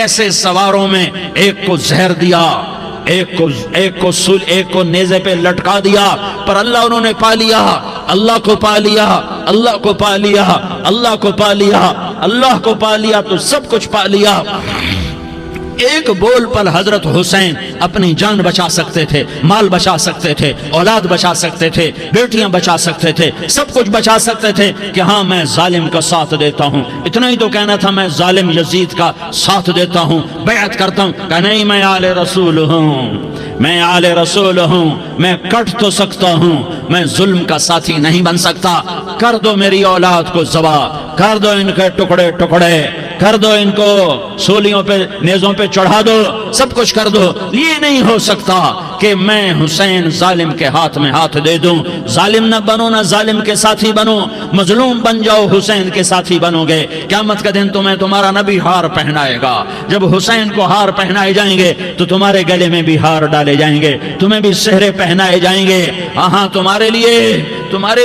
ایسے سواروں میں ایک کو زہر دیا، ایک کو نیزے پہ لٹکا دیا، پر اللہ انہوں نے پا لیا، اللہ کو پا لیا، اللہ کو پا لیا، اللہ کو پا لیا، اللہ کو پا لیا تو سب کچھ پا لیا۔ ایک بول پر حضرت حسین اپنی جان بچا سکتے تھے، مال بچا سکتے تھے، اولاد بچا سکتے تھے، بیٹیاں بچا سکتے تھے، سب کچھ بچا سکتے تھے کہ ہاں میں ظالم کا ساتھ دیتا ہوں۔ اتنا ہی تو کہنا تھا میں ظالم یزید کا ساتھ دیتا ہوں، بیعت کرتا ہوں، کہ نہیں میں آل رسول ہوں، میں آل رسول ہوں، میں کٹ تو سکتا ہوں، میں ظلم کا ساتھی نہیں بن سکتا۔ کر دو میری اولاد کو ذبح، کر دو ان کے ٹکڑے ٹکڑے، کر دو ان کو سولیوں پہ نیزوں پہ چڑھا دو، سب کچھ کر دو۔ یہ نہیں ہو سکتا کہ میں حسین ظالم کے ہاتھ میں ہاتھ دے دوں۔ ظالم نہ بنو، نہ ظالم کے ساتھی بنو، مظلوم بن جاؤ، حسین کے ساتھی بنو گے۔ قیامت کا دن تمہیں تمہارا نبی ہار پہنائے گا۔ جب حسین کو ہار پہنائے جائیں گے تو تمہارے گلے میں بھی ہار ڈالے جائیں گے، تمہیں بھی سہرے پہنائے جائیں گے۔ ہاں تمہارے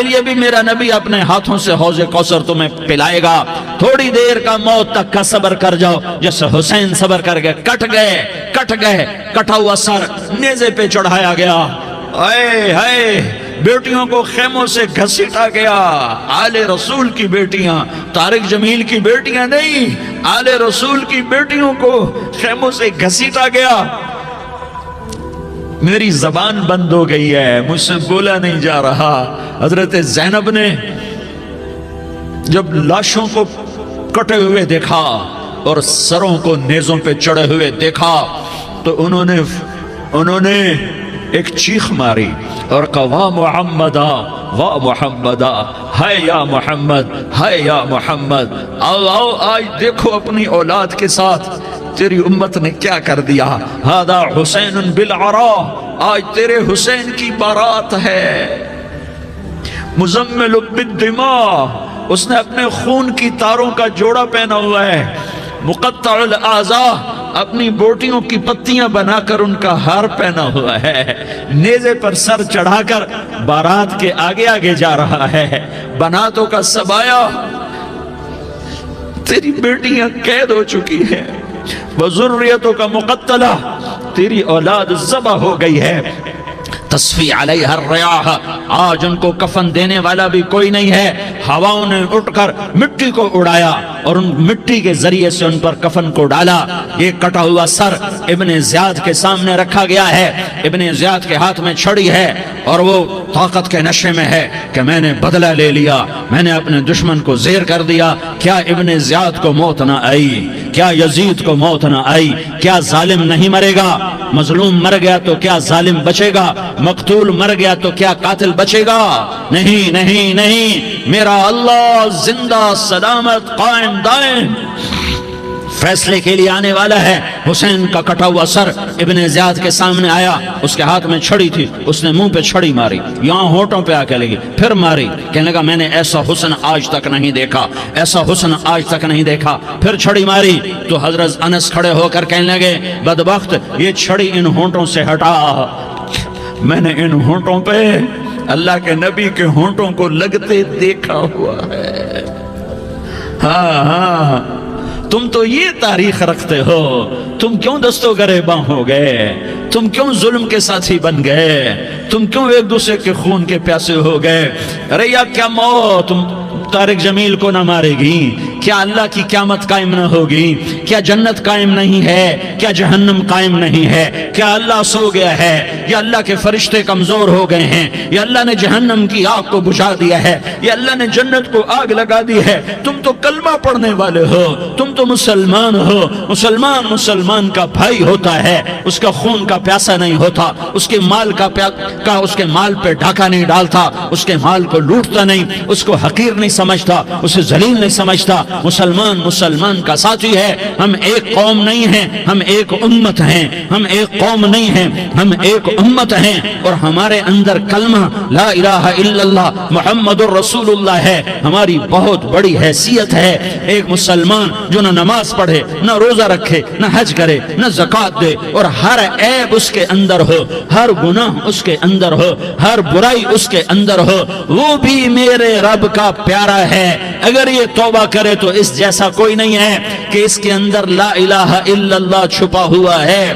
لیے بھی میرا نبی اپنے ہاتھوں سے حوض کوثر تمہیں پلائے گا۔ تھوڑی دیر کا موت تک کا صبر کر جاؤ، جیسے حسین صبر کر گئے، کٹ گئے، کٹا ہوا سر نیزے پہ چڑھایا گیا۔ اے ہائے، بیٹیوں کو خیموں سے گھسیٹا گیا۔ آل رسول کی بیٹیاں، طارق جمیل کی بیٹیاں نہیں، آل رسول کی بیٹیوں کو خیموں سے گھسیٹا گیا۔ میری زبان بند ہو گئی ہے، مجھ سے بولا نہیں جا رہا۔ حضرت زینب نے جب لاشوں کو کٹے ہوئے دیکھا اور سروں کو نیزوں پہ چڑھے ہوئے دیکھا تو انہوں نے ایک چیخ ماری اور کہا واہ محمدا، واہ محمدا، ہے یا محمد، ہے یا محمد۔ آؤ آج دیکھو اپنی اولاد کے ساتھ تیری امت نے کیا کر دیا۔ ہذا حسین بالعراء، آج تیرے حسین کی بارات ہے۔ مزمل بالدماء، اس نے اپنے خون کی تاروں کا جوڑا پہنا ہوا ہے۔ مقطع الاعضاء، اپنی بوٹیوں کی پتیاں بنا کر ان کا ہار پہنا ہوا ہے۔ نیزے پر سر چڑھا کر بارات کے آگے آگے جا رہا ہے۔ بناتوں کا سبایا، تیری بیٹیاں قید ہو چکی ہیں۔ وذریتوں کا مقتلہ، تیری اولاد ذبح ہو گئی ہے۔ تصفی علیہ الریاح، آج ان کو کفن دینے والا بھی کوئی نہیں ہے۔ ہواؤں نے اٹھ کر مٹی کو اڑایا اور ان مٹی کے ذریعے سے ان پر کفن کو ڈالا۔ یہ کٹا ہوا سر ابن زیاد کے سامنے رکھا گیا ہے۔ ابن زیاد کے ہاتھ میں چھڑی ہے اور وہ طاقت کے نشے میں ہے کہ میں نے بدلہ لے لیا، میں نے اپنے دشمن کو زیر کر دیا۔ کیا ابن زیاد کو موت نہ آئی؟ کیا یزید کو موت نہ آئی؟ کیا ظالم نہیں مرے گا؟ مظلوم مر گیا تو کیا ظالم بچے گا؟ مقتول مر گیا تو کیا قاتل بچے گا؟ نہیں نہیں نہیں، میرا اللہ زندہ سلامت قائم دائم فیصلے کے لیے آنے والا ہے۔ حسین کا کٹا ہوا سر ابن زیاد کے سامنے آیا، اس کے ہاتھ میں چھڑی تھی، اس نے منہ پہ چھڑی ماری، یہاں ہونٹوں پہ آ کے لگی، پھر ماری، کہنے لگا میں نے ایسا حسن آج تک نہیں دیکھا، ایسا حسن آج تک نہیں دیکھا، پھر چھڑی ماری تو حضرت انس کھڑے ہو کر کہنے لگے بدبخت، یہ چھڑی ان ہونٹوں سے ہٹا۔ میں نے ان ہونٹوں پہ اللہ کے نبی کے ہونٹوں کو لگتے دیکھا ہوا ہے۔ ہاں تم تو یہ تاریخ رکھتے ہو، تم کیوں دستوں گریباں ہو گئے؟ تم کیوں ظلم کے ساتھی بن گئے؟ تم کیوں ایک دوسرے کے خون کے پیاسے ہو گئے؟ ارے یا کیا موت طارق جمیل کو نہ مارے گی؟ کیا اللہ کی قیامت قائم نہ ہوگی؟ کیا جنت قائم نہیں ہے؟ کیا جہنم قائم نہیں ہے؟ کیا اللہ سو گیا ہے؟ یا اللہ کے فرشتے کمزور ہو گئے ہیں؟ یا اللہ نے جہنم کی آگ کو بجھا دیا ہے؟ یا اللہ نے جنت کو آگ لگا دی ہے؟ تم تو کلمہ پڑھنے والے ہو، تم تو مسلمان ہو۔ مسلمان کا بھائی ہوتا ہے، اس کا خون کا پیاسا نہیں ہوتا، اس کے مال اس کے مال پہ ڈھاکہ نہیں ڈالتا، اس کے مال کو لوٹتا نہیں، اس کو حقیر نہیں سمجھتا، اسے ذلیل نہیں سمجھتا۔ مسلمان کا ساتھی ہے۔ ہم ایک قوم نہیں ہیں، ہم ایک امت ہیں، ہم ایک قوم نہیں ہیں، ہم ایک امت ہیں، اور ہمارے اندر کلمہ لا الہ الا اللہ محمد الرسول اللہ ہے، ہماری بہت بڑی حیثیت ہے۔ ایک مسلمان جو نہ نماز پڑھے، نہ روزہ رکھے، نہ حج کرے، نہ زکوٰۃ دے، اور ہر عیب اس کے اندر ہو، ہر گناہ اس کے اندر ہو، ہر برائی اس کے اندر ہو، وہ بھی میرے رب کا پیارا ہے۔ اگر یہ توبہ کرے تو اس جیسا کوئی نہیں ہے کہ اس کے اندر لا الہ الا اللہ چھپا ہوا ہے۔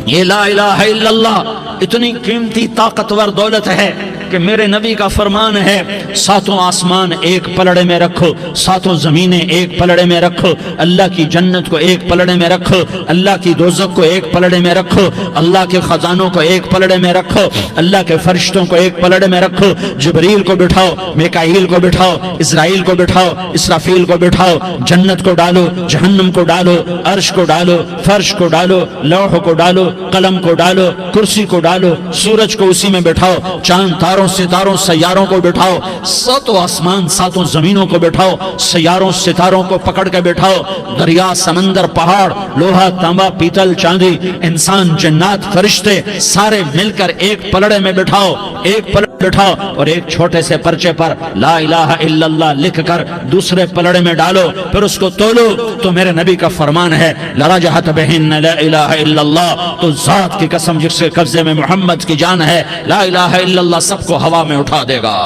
یہ لا الہ الا اللہ اتنی قیمتی طاقتور دولت ہے کہ میرے نبی کا فرمان ہے، ساتوں آسمان ایک پلڑے میں رکھو، ساتوں زمینیں ایک پلڑے میں رکھو، اللہ کی جنت کو ایک پلڑے میں رکھو، اللہ کی دوزخ کو ایک پلڑے میں رکھو، اللہ کے خزانوں کو ایک پلڑے میں رکھو، اللہ کے فرشتوں کو ایک پلڑے میں رکھو، جبریل کو بٹھاؤ، میکائیل کو بٹھاؤ، اسرائیل کو بٹھاؤ، اسرافیل کو بٹھاؤ، جنت کو ڈالو، جہنم کو ڈالو، عرش کو ڈالو، فرش کو ڈالو، لوح کو ڈالو، قلم کو ڈالو، کرسی کو ڈالو، سورج کو اسی میں بٹھاؤ، چاند تاروں ستاروں سیاروں کو بٹھاؤ، ساتوں آسمان ساتوں زمینوں کو بٹھاؤ، سیاروں ستاروں کو پکڑ کے بٹھاؤ، دریا سمندر پہاڑ لوہا تانبا پیتل چاندی انسان جنات فرشتے سارے مل کر ایک پلڑے میں بٹھاؤ، ایک پلڑے بٹھاؤ اور ایک چھوٹے سے پرچے پر لا الہ الا اللہ لکھ کر دوسرے پلڑے میں ڈالو، پھر اس کو تولو تو میرے نبی کا فرمان ہے لرجحت بہن لا الہ الا اللہ، تو ذات کی قسم جس کے قبضے میں محمد کی جان ہے لا الہ الا اللہ سب کو ہوا میں اٹھا دے گا۔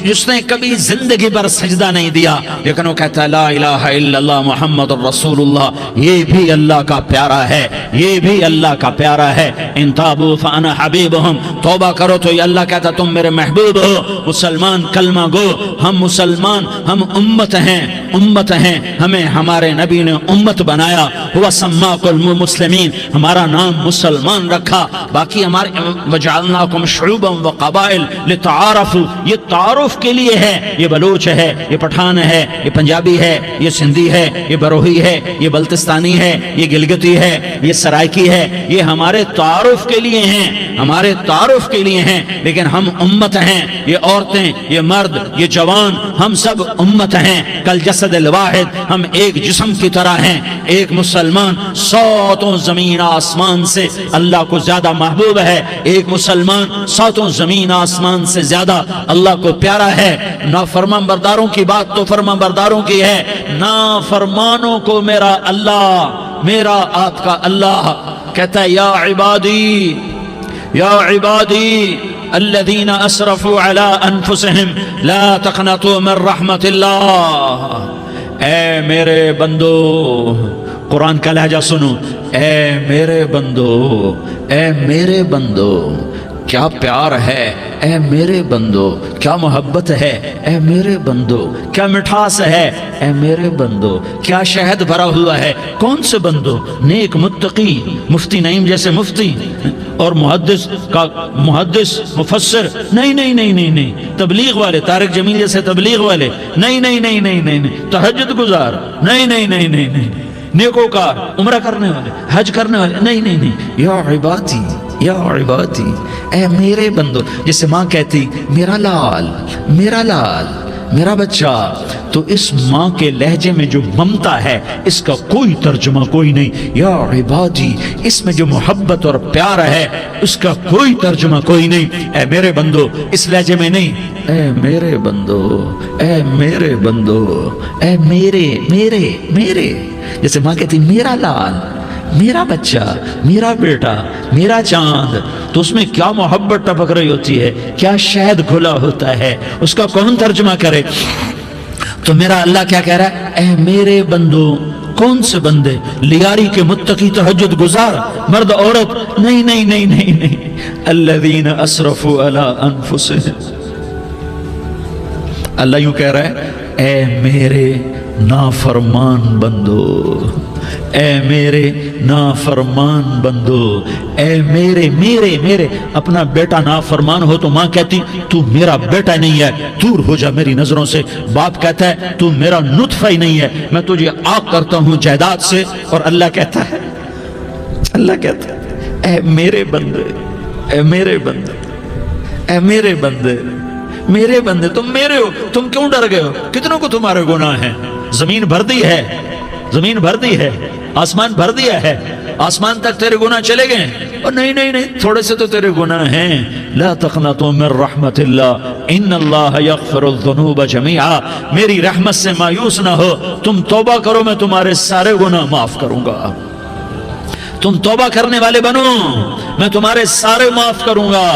جس نے کبھی زندگی پر سجدہ نہیں دیا لیکن وہ کہتا ہے لا الہ الا اللہ محمد الرسول اللہ، یہ بھی اللہ کا پیارا ہے، یہ بھی اللہ کا پیارا ہے۔ ان تابوا فانا حبیبہم، توبہ کرو تو یہ اللہ کہتا تم میرے محبوب ہو۔ مسلمان کلمہ گو، ہم مسلمان، ہم امت ہیں، امت ہیں، ہمیں ہمارے نبی نے امت بنایا، ہوا سماکم المسلمین، ہمارا نام مسلمان رکھا، باقی ہمارے وجعلناکم شعوبا وقبائل لتعارفوا، یہ تعارف کے لیے ہے، یہ بلوچ ہے، یہ پٹھان ہے، یہ پنجابی ہے، یہ سندھی ہے، یہ بروہی ہے، یہ بلتستانی ہے، یہ گلگتی ہے، یہ سرائکی ہے، یہ ہمارے تعارف کے لیے ہیں، ہمارے تعارف کے لیے ہیں، لیکن ہم امت ہیں، یہ عورتیں، یہ مرد، یہ جوان، ہم سب امت ہیں، کل جسد الواحد، ہم ایک جسم کی طرح ہیں۔ ایک مسلمان ساتوں زمین آسمان سے اللہ کو زیادہ محبوب ہے، ایک مسلمان ساتوں زمین آسمان سے زیادہ اللہ کو پیارا ہے۔ نافرمان برداروں کی بات تو فرمان برداروں کی ہے، نافرمانوں کو میرا اللہ، میرا آپ کا اللہ کہتا ہے یا عبادی، یا عبادی الذین اسرفوا علی انفسہم لا تقنطوا من رحمت اللہ، اے میرے بندو، قرآن کا لہجہ سنو، اے میرے بندو، اے میرے بندو، کیا پیار ہے، اے میرے بندو، کیا محبت ہے، اے میرے بندو، کیا مٹھاس ہے، اے میرے بندو، کیا شہد بھرا ہوا ہے۔ کون سے بندو؟ نیک متقی، مفتی نعیم جیسے مفتی اور محدث کا محدث مفسر، نہیں نہیں نہیں نہیں نہیں، تبلیغ والے طارق جمیل جیسے تبلیغ والے، نہیں نہیں نہیں نہیں نہیں، تہجد گزار، نہیں نہیں نہیں نہیں نہیں، نیکوکار، عمرہ کرنے والے، حج کرنے والے، نہیں نہیں نہیں، یا عبادی، یا عبادی، اے میرے بندو، جسے ماں کہتی میرا لال، میرا لال، میرا بچہ، تو اس ماں کے لہجے میں جو ممتا ہے اس کا کوئی ترجمہ کوئی نہیں۔ یا عبادی، اس میں جو محبت اور پیار ہے اس کا کوئی ترجمہ کوئی نہیں۔ اے میرے بندو، اس لہجے میں نہیں، اے میرے بندو، اے میرے بندو، اے میرے میرے میرے، جیسے ماں کہتی میرا لال، میرا بچہ، میرا بیٹا، میرا چاند، تو اس میں کیا محبت ٹپک رہی ہوتی ہے، کیا شہد گھلا ہوتا ہے، اس کا کون ترجمہ کرے؟ تو میرا اللہ کیا کہہ رہا ہے؟ اے میرے بندو، کون سے بندے؟ لیاری کے متقی تہجد گزار، مرد عورت، نہیں نہیں نہیں نہیں نہیں، الذین اسرفوا علی انفسہم، اللہ یوں کہہ رہا ہے اے میرے نافرمان بندو، اے میرے نافرمان بندو، اے میرے میرے میرے، اپنا بیٹا نافرمان ہو تو ماں کہتی تو میرا بیٹا نہیں ہے، دور ہو جا میری نظروں سے۔ باپ کہتا ہے تو میرا نطفہ ہی نہیں ہے، میں تجھے آگ کرتا ہوں جائیداد سے۔ اور اللہ کہتا ہے، اللہ کہتا ہے اے میرے بندے، اے میرے بندے، اے میرے بندے، میرے بندے، تم میرے ہو، تم کیوں ڈر گئے ہو؟ کتنوں کو تمہارے گناہ ہیں؟ زمین بھر دی ہے، زمین بھر دی ہے، آسمان بھر دیا ہے، آسمان تک تیرے گناہ چلے گئے، اور نہیں نہیں نہیں، تھوڑے سے تو تیرے گناہ ہیں۔ لا تقنطوا من رحمت اللہ ان اللہ یغفر الذنوب جميعا، میری رحمت سے مایوس نہ ہو، تم توبہ کرو میں تمہارے سارے گناہ معاف کروں گا، تم توبہ کرنے والے بنو میں تمہارے سارے معاف کروں گا۔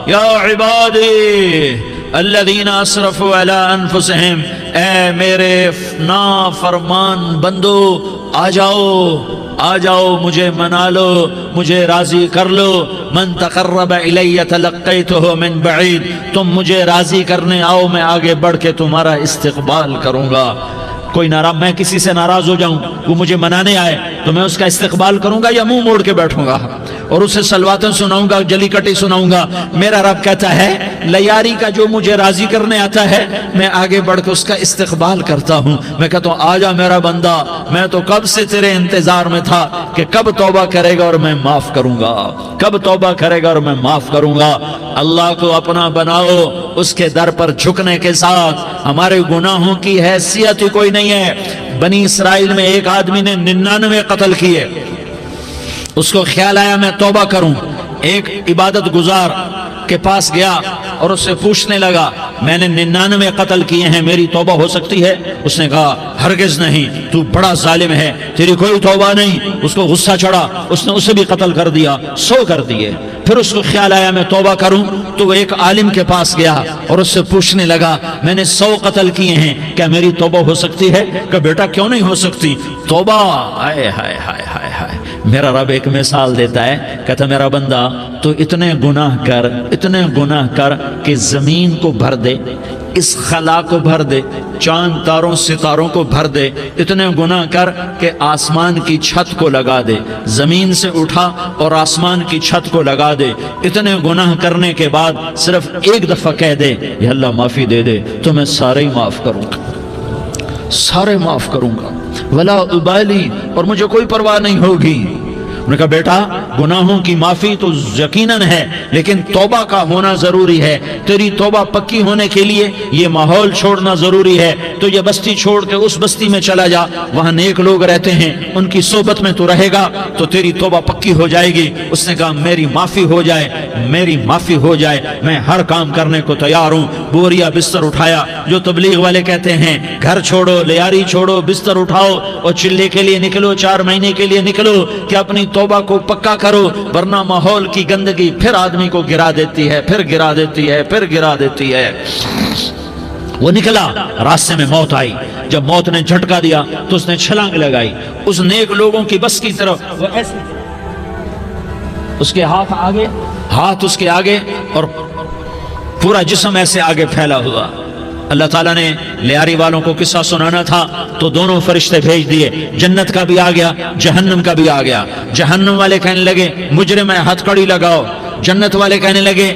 یا عبادی الذین اسرفوا علی انفسہم، اے میرے نافرمان بندو آ جاؤ، آ جاؤ، مجھے منا لو، مجھے راضی کر لو۔ من تقرب الی تلقیتہ من بعید، تم مجھے راضی کرنے آؤ، میں آگے بڑھ کے تمہارا استقبال کروں گا۔ کوئی ناراض، میں کسی سے ناراض ہو جاؤں، وہ مجھے منانے آئے تو میں اس کا استقبال کروں گا یا منہ موڑ کے بیٹھوں گا اور اسے سلواتیں سناؤں گا، جلی کٹی سناؤں گا؟ میرا رب کہتا ہے لیاری کا جو مجھے راضی کرنے آتا ہے میں آگے بڑھ کے اس کا استقبال کرتا ہوں۔ میں کہتا ہوں آ جا میرا بندہ، میں تو کب سے تیرے انتظار میں تھا کہ کب توبہ کرے گا اور میں معاف کروں گا، کب توبہ کرے گا اور میں معاف کروں گا۔ اللہ کو اپنا بناؤ، اس کے در پر جھکنے کے ساتھ ہمارے گناہوں کی حیثیت ہی کوئی نہیں ہے۔ بنی اسرائیل میں ایک آدمی نے 99 قتل کیے، اس کو خیال آیا میں توبہ کروں، ایک عبادت گزار کے پاس گیا اور اس سے پوچھنے لگا میں نے 99 قتل کیے ہیں، میری توبہ ہو سکتی ہے؟ اس نے کہا ہرگز نہیں، تو بڑا ظالم ہے، تیری کوئی توبہ نہیں۔ اس کو غصہ چڑھا، اس نے اسے بھی قتل کر دیا، 100 کر دیے۔ پھر اس کو خیال آیا میں توبہ کروں تو وہ ایک عالم کے پاس گیا اور اس سے پوچھنے لگا میں نے 100 قتل کیے ہیں، کیا میری توبہ ہو سکتی ہے؟ کہ بیٹا کیوں نہیں ہو سکتی توبہ؟ ہائے ہائے ہائے ہائے ہائے۔ میرا رب ایک مثال دیتا ہے، کہتا میرا بندہ تو اتنے گناہ کر، اتنے گناہ کر کہ زمین کو بھر دے، اس خلا کو بھر دے، چاند تاروں ستاروں کو بھر دے، اتنے گناہ کر کہ آسمان کی چھت کو لگا دے، زمین سے اٹھا اور آسمان کی چھت کو لگا دے۔ اتنے گناہ کرنے کے بعد صرف ایک دفعہ کہہ دے یا اللہ معافی دے دے تو میں سارے ہی معاف کروں گا، سارے معاف کروں گا، ولا ابالی، اور مجھے کوئی پرواہ نہیں ہوگی۔ انہوں نے کہا بیٹا گناہوں کی معافی تو یقیناً ہے لیکن توبہ کا ہونا ضروری ہے، تیری توبہ پکی ہونے کے لیے یہ ماحول چھوڑنا ضروری ہے۔ تو یہ بستی چھوڑ کے اس بستی میں چلا جا، وہاں نیک لوگ رہتے ہیں، ان کی صحبت میں تو رہے گا تو تیری توبہ پکی ہو جائے گی۔ اس نے کہا میری معافی ہو جائے، میری معافی ہو جائے، میں ہر کام کرنے کو تیار ہوں۔ بوریا بستر اٹھایا، جو تبلیغ والے کہتے ہیں گھر چھوڑو، لیاری چھوڑو، بستر اٹھاؤ اور چلے کے لیے نکلو، 4 مہینے کے لیے نکلو کہ اپنی توبہ کو پکا کرو، ورنہ ماحول کی گندگی پھر آدمی کو گرا دیتی ہے، پھر گرا دیتی ہے، پھر گرا دیتی ہے۔ وہ نکلا، راستے میں موت آئی، جب موت نے جھٹکا دیا تو اس نے چھلانگ لگائی اس نیک لوگوں کی بس کی طرف، وہ ایسے اس کے ہاتھ آگے، ہاتھ اس کے آگے اور پورا جسم ایسے آگے پھیلا ہوا۔ اللہ تعالیٰ نے لیاری والوں کو قصہ سنانا تھا تو دونوں فرشتے بھیج دیے، جنت کا بھی آ گیا، جہنم کا بھی آ گیا۔ جہنم والے کہنے لگے مجرم ہے ہتھ کڑی لگاؤ، جنت والے کہنے لگے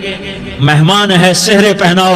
مہمان ہے سہرے پہناؤ۔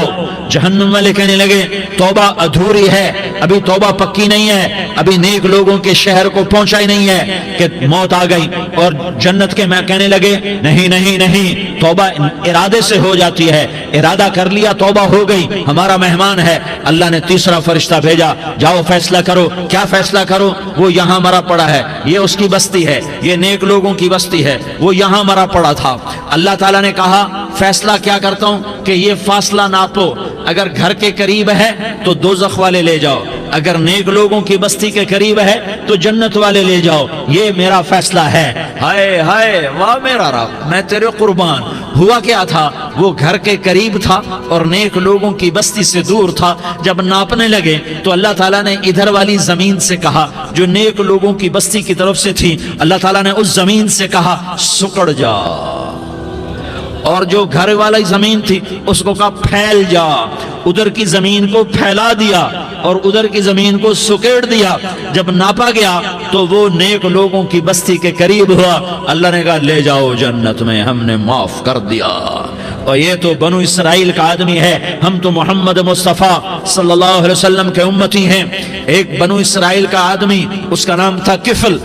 جہنم والے کہنے لگے توبہ ادھوری ہے، ابھی توبہ پکی نہیں ہے، ابھی نیک لوگوں کے شہر کو پہنچا ہی نہیں ہے کہ موت آ گئی۔ اور جنت کے میں کہنے لگے نہیں نہیں نہیں، توبہ ارادے سے ہو جاتی ہے، ارادہ کر لیا توبہ ہو گئی، ہمارا مہمان ہے۔ اللہ نے تیسرا فرشتہ بھیجا، جاؤ فیصلہ کرو۔ کیا فیصلہ کرو؟ وہ یہاں مرا پڑا ہے، یہ اس کی بستی ہے، یہ نیک لوگوں کی بستی ہے، وہ یہاں مرا پڑا تھا۔ اللہ تعالیٰ نے کہا فیصلہ کیا کرتا ہوں کہ یہ فاصلہ ناپو، اگر گھر کے قریب ہے تو دوزخ والے لے جاؤ، اگر نیک لوگوں کی بستی کے قریب ہے تو جنت والے لے جاؤ، یہ میرا فیصلہ ہے۔ ہائے ہائے واہ میرا رب، میں تیرے قربان۔ ہوا کیا تھا؟ وہ گھر کے قریب تھا اور نیک لوگوں کی بستی سے دور تھا۔ جب ناپنے لگے تو اللہ تعالیٰ نے ادھر والی زمین سے کہا جو نیک لوگوں کی بستی کی طرف سے تھی، اللہ تعالیٰ نے اس زمین سے کہا سکڑ جا، اور جو گھر والی زمین تھی اس کو کہا پھیل جا۔ ادھر کی زمین کو پھیلا دیا اور ادھر کی زمین کو سکیڑ دیا۔ جب ناپا گیا تو وہ نیک لوگوں کی بستی کے قریب ہوا۔ اللہ نے کہا لے جاؤ جنت میں، ہم نے معاف کر دیا۔ اور یہ تو بنو اسرائیل کا آدمی ہے، ہم تو محمد مصطفیٰ صلی اللہ علیہ وسلم کے امتی ہیں۔ ایک بنو اسرائیل کا آدمی، اس کا نام تھا کفل،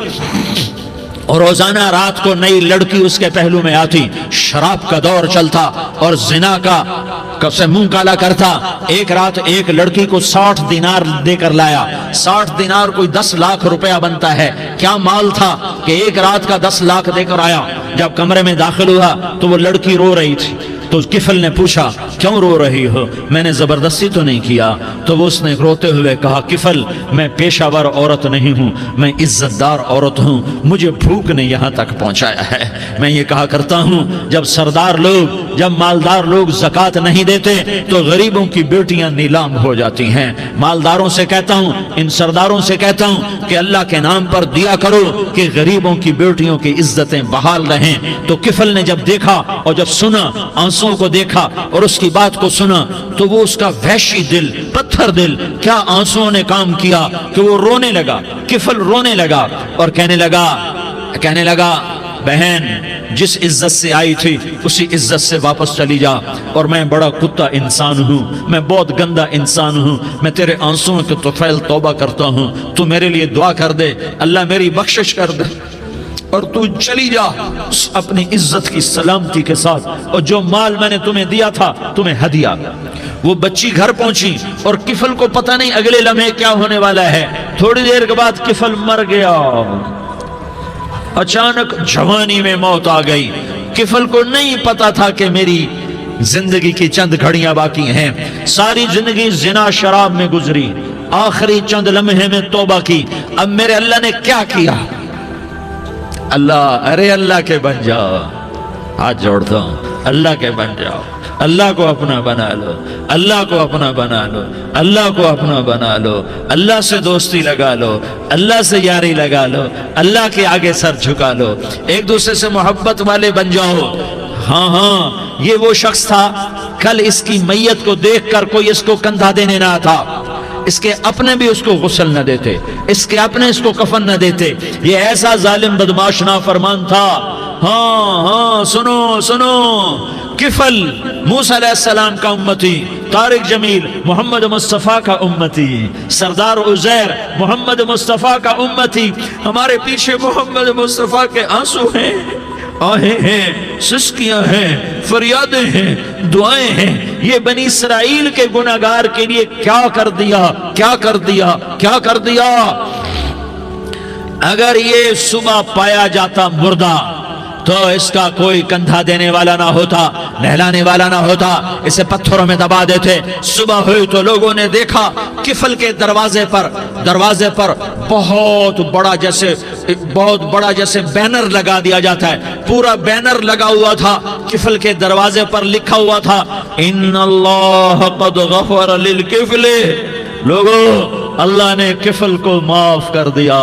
اور روزانہ رات کو نئی لڑکی اس کے پہلو میں آتی، شراب کا دور چلتا اور زنا کا سے منہ کالا کرتا۔ ایک رات ایک لڑکی کو 60 دینار دے کر لایا۔ 60 دینار کوئی 10 لاکھ روپیہ بنتا ہے۔ کیا مال تھا کہ ایک رات کا 10 لاکھ دے کر آیا۔ جب کمرے میں داخل ہوا تو وہ لڑکی رو رہی تھی، تو کفل نے پوچھا کیوں رو رہی ہو؟ میں نے زبردستی تو نہیں کیا۔ تو وہ اس نے روتے ہوئے کہا کفل میں پیشہ ور عورت نہیں ہوں، میں عزت دار عورت ہوں، مجھے بھوک نے یہاں تک پہنچایا ہے۔ میں یہ کہا کرتا ہوں جب سردار لوگ، جب مالدار لوگ زکوٰۃ نہیں دیتے تو غریبوں کی بیٹیاں نیلام ہو جاتی ہیں۔ مالداروں سے کہتا ہوں، ان سرداروں سے کہتا ہوں کہ اللہ کے نام پر دیا کرو کہ غریبوں کی بیٹیوں کی عزتیں بحال رہیں۔ تو کفل نے جب دیکھا اور جب سنا، آنسوں کو دیکھا اور اس کی بات کو سنا، تو وہ اس کا وحشی دل، پتھر دل، کیا آنسوں نے کام کیا کہ وہ رونے لگا۔ کفل رونے لگا اور کہنے لگا بہن جس عزت سے آئی تھی اسی عزت سے واپس چلی جا، اور میں بڑا کتا انسان ہوں، میں بہت گندا انسان ہوں، میں تیرے آنسوں کے طفیل توبہ کرتا ہوں، تو میرے لیے دعا کر دے، اللہ میری بخشش کر دے اور تو چلی جا اپنی عزت کی سلامتی کے ساتھ، اور جو مال میں نے تمہیں دیا تھا تمہیں ہدیہ۔ وہ بچی گھر پہنچی اور کفل کو پتہ نہیں اگلے لمحے کیا ہونے والا ہے۔ تھوڑی دیر کے بعد کفل مر گیا، اچانک جوانی میں موت آ گئی۔ کفل کو نہیں پتا تھا کہ میری زندگی کی چند گھڑیاں باقی ہیں، ساری زندگی زنا شراب میں گزری، آخری چند لمحے میں توبہ کی۔ اب میرے اللہ نے کیا کیا؟ اللہ کے بن جاؤ، ہاتھ جوڑتا ہوں، اللہ کے بن جاؤ، اللہ کو اپنا بنا لو، اللہ کو اپنا بنا لو، اللہ کو اپنا بنا لو، اللہ سے دوستی لگا لو، اللہ سے یاری لگا لو، اللہ کے آگے سر جھکا لو، ایک دوسرے سے محبت والے بن جاؤ۔ ہاں یہ وہ شخص تھا، کل اس کی میت کو دیکھ کر کوئی اس کو کندھا دینے نہ تھا، اس کے اپنے بھی اس کو غسل نہ دیتے، اس کے اپنے اس کو کفن نہ دیتے، یہ ایسا ظالم بدماش نافرمان تھا۔ ہاں سنو، کفل موسیٰ علیہ السلام کا امتی، طارق جمیل محمد مصطفیٰ کا امتی، سردار عزیر محمد مصطفیٰ کا امتی، ہمارے پیچھے محمد مصطفیٰ کے آنسو ہیں، آہیں ہیں، سسکیاں ہیں، فریادیں ہیں، دعائیں ہیں۔ یہ بنی اسرائیل کے گناہگار کے لیے کیا کر دیا۔ اگر یہ صبح پایا جاتا مردہ تو اس کا کوئی کندھا دینے والا نہ ہوتا، نہلانے والا نہ ہوتا، اسے پتھروں میں دبا دیتے۔ صبح ہوئی تو لوگوں نے دیکھا کفل کے دروازے پر بہت بڑا جیسے بینر لگا دیا جاتا ہے، پورا بینر لگا ہوا تھا، کفل کے دروازے پر لکھا ہوا تھا ان اللہ قد غفر للکفل، لوگوں اللہ نے کفل کو معاف کر دیا۔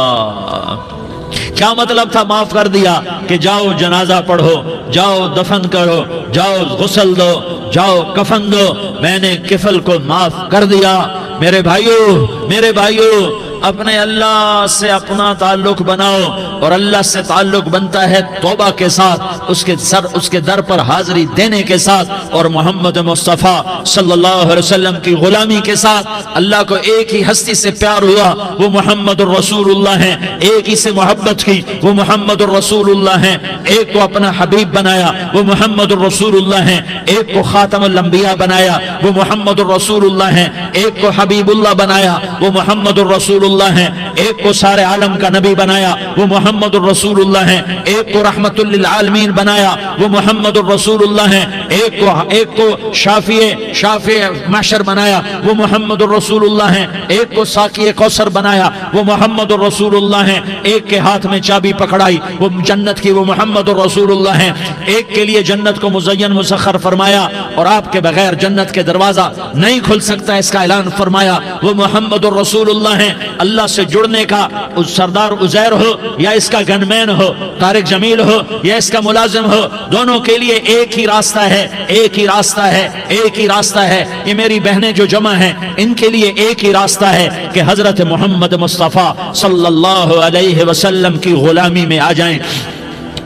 کیا مطلب تھا معاف کر دیا؟ کہ جاؤ جنازہ پڑھو، جاؤ دفن کرو، جاؤ غسل دو، جاؤ کفن دو، میں نے کفل کو معاف کر دیا۔ میرے بھائیو اپنے اللہ سے اپنا تعلق بناؤ، اور اللہ سے تعلق بنتا ہے توبہ کے ساتھ، اس کے در پر حاضری دینے کے ساتھ، اور محمد مصطفیٰ صلی اللہ علیہ وسلم کی غلامی کے ساتھ۔ اللہ کو ایک ہی ہستی سے پیار ہوا، وہ محمد الرسول اللہ ہیں، ایک ہی سے محبت کی، وہ محمد الرسول اللہ ہیں، ایک کو اپنا حبیب بنایا، وہ محمد الرسول اللہ ہیں، ایک کو خاتم الانبیاء بنایا، وہ محمد الرسول اللہ ہیں، ایک کو حبیب اللہ بنایا، وہ محمد الرسول اللہ ہیں، ایک کو سارے عالم کا نبی بنایا، وہ محمد الرسول اللہ ہیں، ایک کو رحمت للعالمین بنایا، وہ محمد الرسول اللہ ہیں، ایک کو شافع محشر بنایا، وہ محمد الرسول اللہ ہیں، ایک کو ساقی کوثر بنایا، وہ محمد الرسول اللہ ہیں، ایک کے ہاتھ میں چابی پکڑائی وہ جنت کی، وہ محمد الرسول اللہ ہیں، ایک کے لیے جنت کو مزین مسخر فرمایا اور آپ کے بغیر جنت کے دروازہ نہیں کھل سکتا اس کا اعلان فرمایا، وہ محمد الرسول اللہ ہیں۔ اللہ سے جڑنے کا سردار عزیر ہو یا اس کا گنمین ہو، طارق جمیل ہو یا اس کا ملازم ہو، دونوں کے لیے ایک ہی راستہ ہے۔ یہ میری بہنیں جو جمع ہیں ان کے لیے ایک ہی راستہ ہے کہ حضرت محمد مصطفیٰ صلی اللہ علیہ وسلم کی غلامی میں آ جائیں،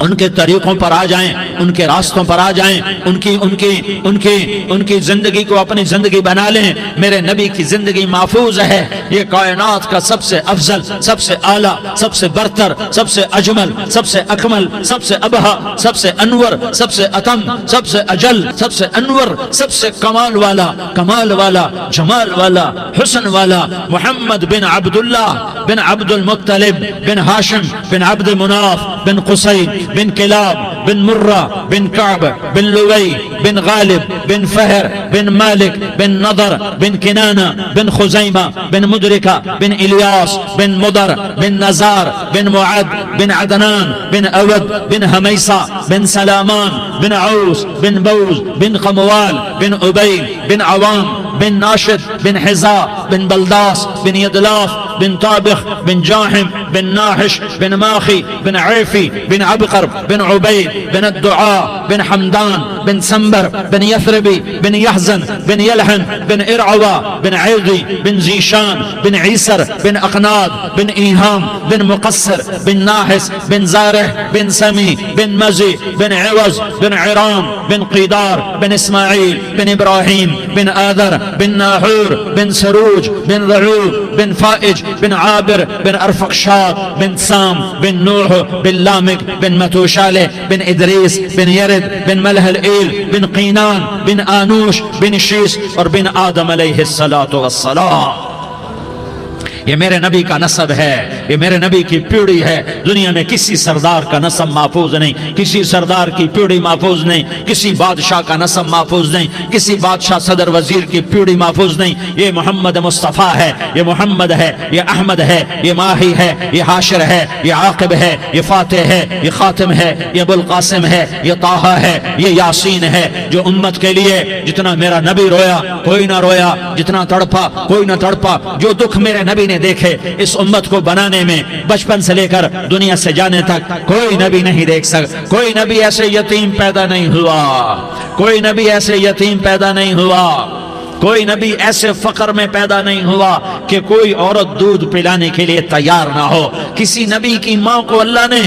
ان کے طریقوں پر آ جائیں، ان کے راستوں پر آ جائیں، ان کی زندگی کو اپنی زندگی بنا لیں۔ میرے نبی کی زندگی محفوظ ہے، یہ کائنات کا سب سے افضل، سب سے اعلیٰ، سب سے برتر، سب سے اجمل، سب سے اکمل، سب سے ابہا، سب سے انور، سب سے اتم، سب سے اجل، سب سے انور، سب سے کمال والا، جمال والا، حسن والا، محمد بن عبداللہ بن عبد المطلب بن ہاشم بن عبد مناف بن قصی بن کلاب بن مرہ بن کعب بن لوی بن غالب بن فہر بن مالک بن نضر بن کنانہ بن خزیمہ بن مدرکہ بن الیاس بن مدر بن نزار بن معد بن عدنان بن اود بن حمیسہ بن سلامان بن عوس بن بوز بن قموال بن عبید بن عوام بن ناشد بن حزا بن بلداس بن يدلاف بن طابخ بن جاحم بن ناحش بن ماخي بن عيفي بن عبقر بن عبيد بن الدعاء بن حمدان بن سنبر بن يثربي بن يحزن بن يلحن بن إرعوى بن عيغي بن زيشان بن عيسر بن أقناد بن إيهام بن مقصر بن ناحس بن زارح بن سمي بن مزي بن عوز بن عرام بن قيدار بن إسماعيل بن إبراهيم بن آذر بن ناحور بن سروج بن ضعوب بن فائج بن عابر بن أرفقشاد بن سام بن نوح بن لامك بن متوشالة بن إدريس بن يرد بن ملهلئيل بن قينان بن آنوش بن شيس اور بن آدم علیہ السلام. یہ میرے نبی کا نسب ہے، یہ میرے نبی کی پیڑھی ہے. دنیا میں کسی سردار کا نسب محفوظ نہیں، کسی سردار کی پیڑھی محفوظ نہیں، کسی بادشاہ کا نسب محفوظ نہیں، کسی بادشاہ صدر وزیر کی پیڑھی محفوظ نہیں. یہ محمد مصطفیٰ ہے، یہ محمد ہے، یہ احمد ہے، یہ ماہی ہے، یہ حاشر ہے، یہ عاقب ہے، یہ فاتح ہے، یہ خاتم ہے، یہ ابو القاسم ہے، یہ طٰہٰ ہے، یہ یاسین ہے. جو امت کے لیے جتنا میرا نبی رویا کوئی نہ رویا، جتنا تڑپا کوئی نہ تڑپا، جو دکھ میرے نبی نے دیکھے اس امت کو بنانے میں بچپن سے لے کر دنیا سے جانے تک کوئی نبی نہیں دیکھ سکتا. کوئی نبی ایسے یتیم پیدا نہیں ہوا، کوئی نبی ایسے یتیم پیدا نہیں ہوا، کوئی نبی ایسے فقر میں پیدا نہیں ہوا کہ کوئی عورت دودھ پلانے کے لیے تیار نہ ہو. کسی نبی کی ماں کو اللہ نے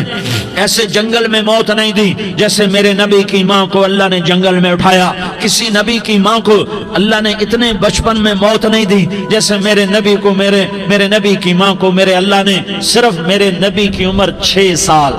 ایسے جنگل میں موت نہیں دی جیسے میرے نبی کی ماں کو اللہ نے جنگل میں اٹھایا. کسی نبی کی ماں کو اللہ نے اتنے بچپن میں موت نہیں دی جیسے میرے نبی کو میرے نبی کی ماں کو میرے اللہ نے صرف میرے نبی کی عمر 6 سال،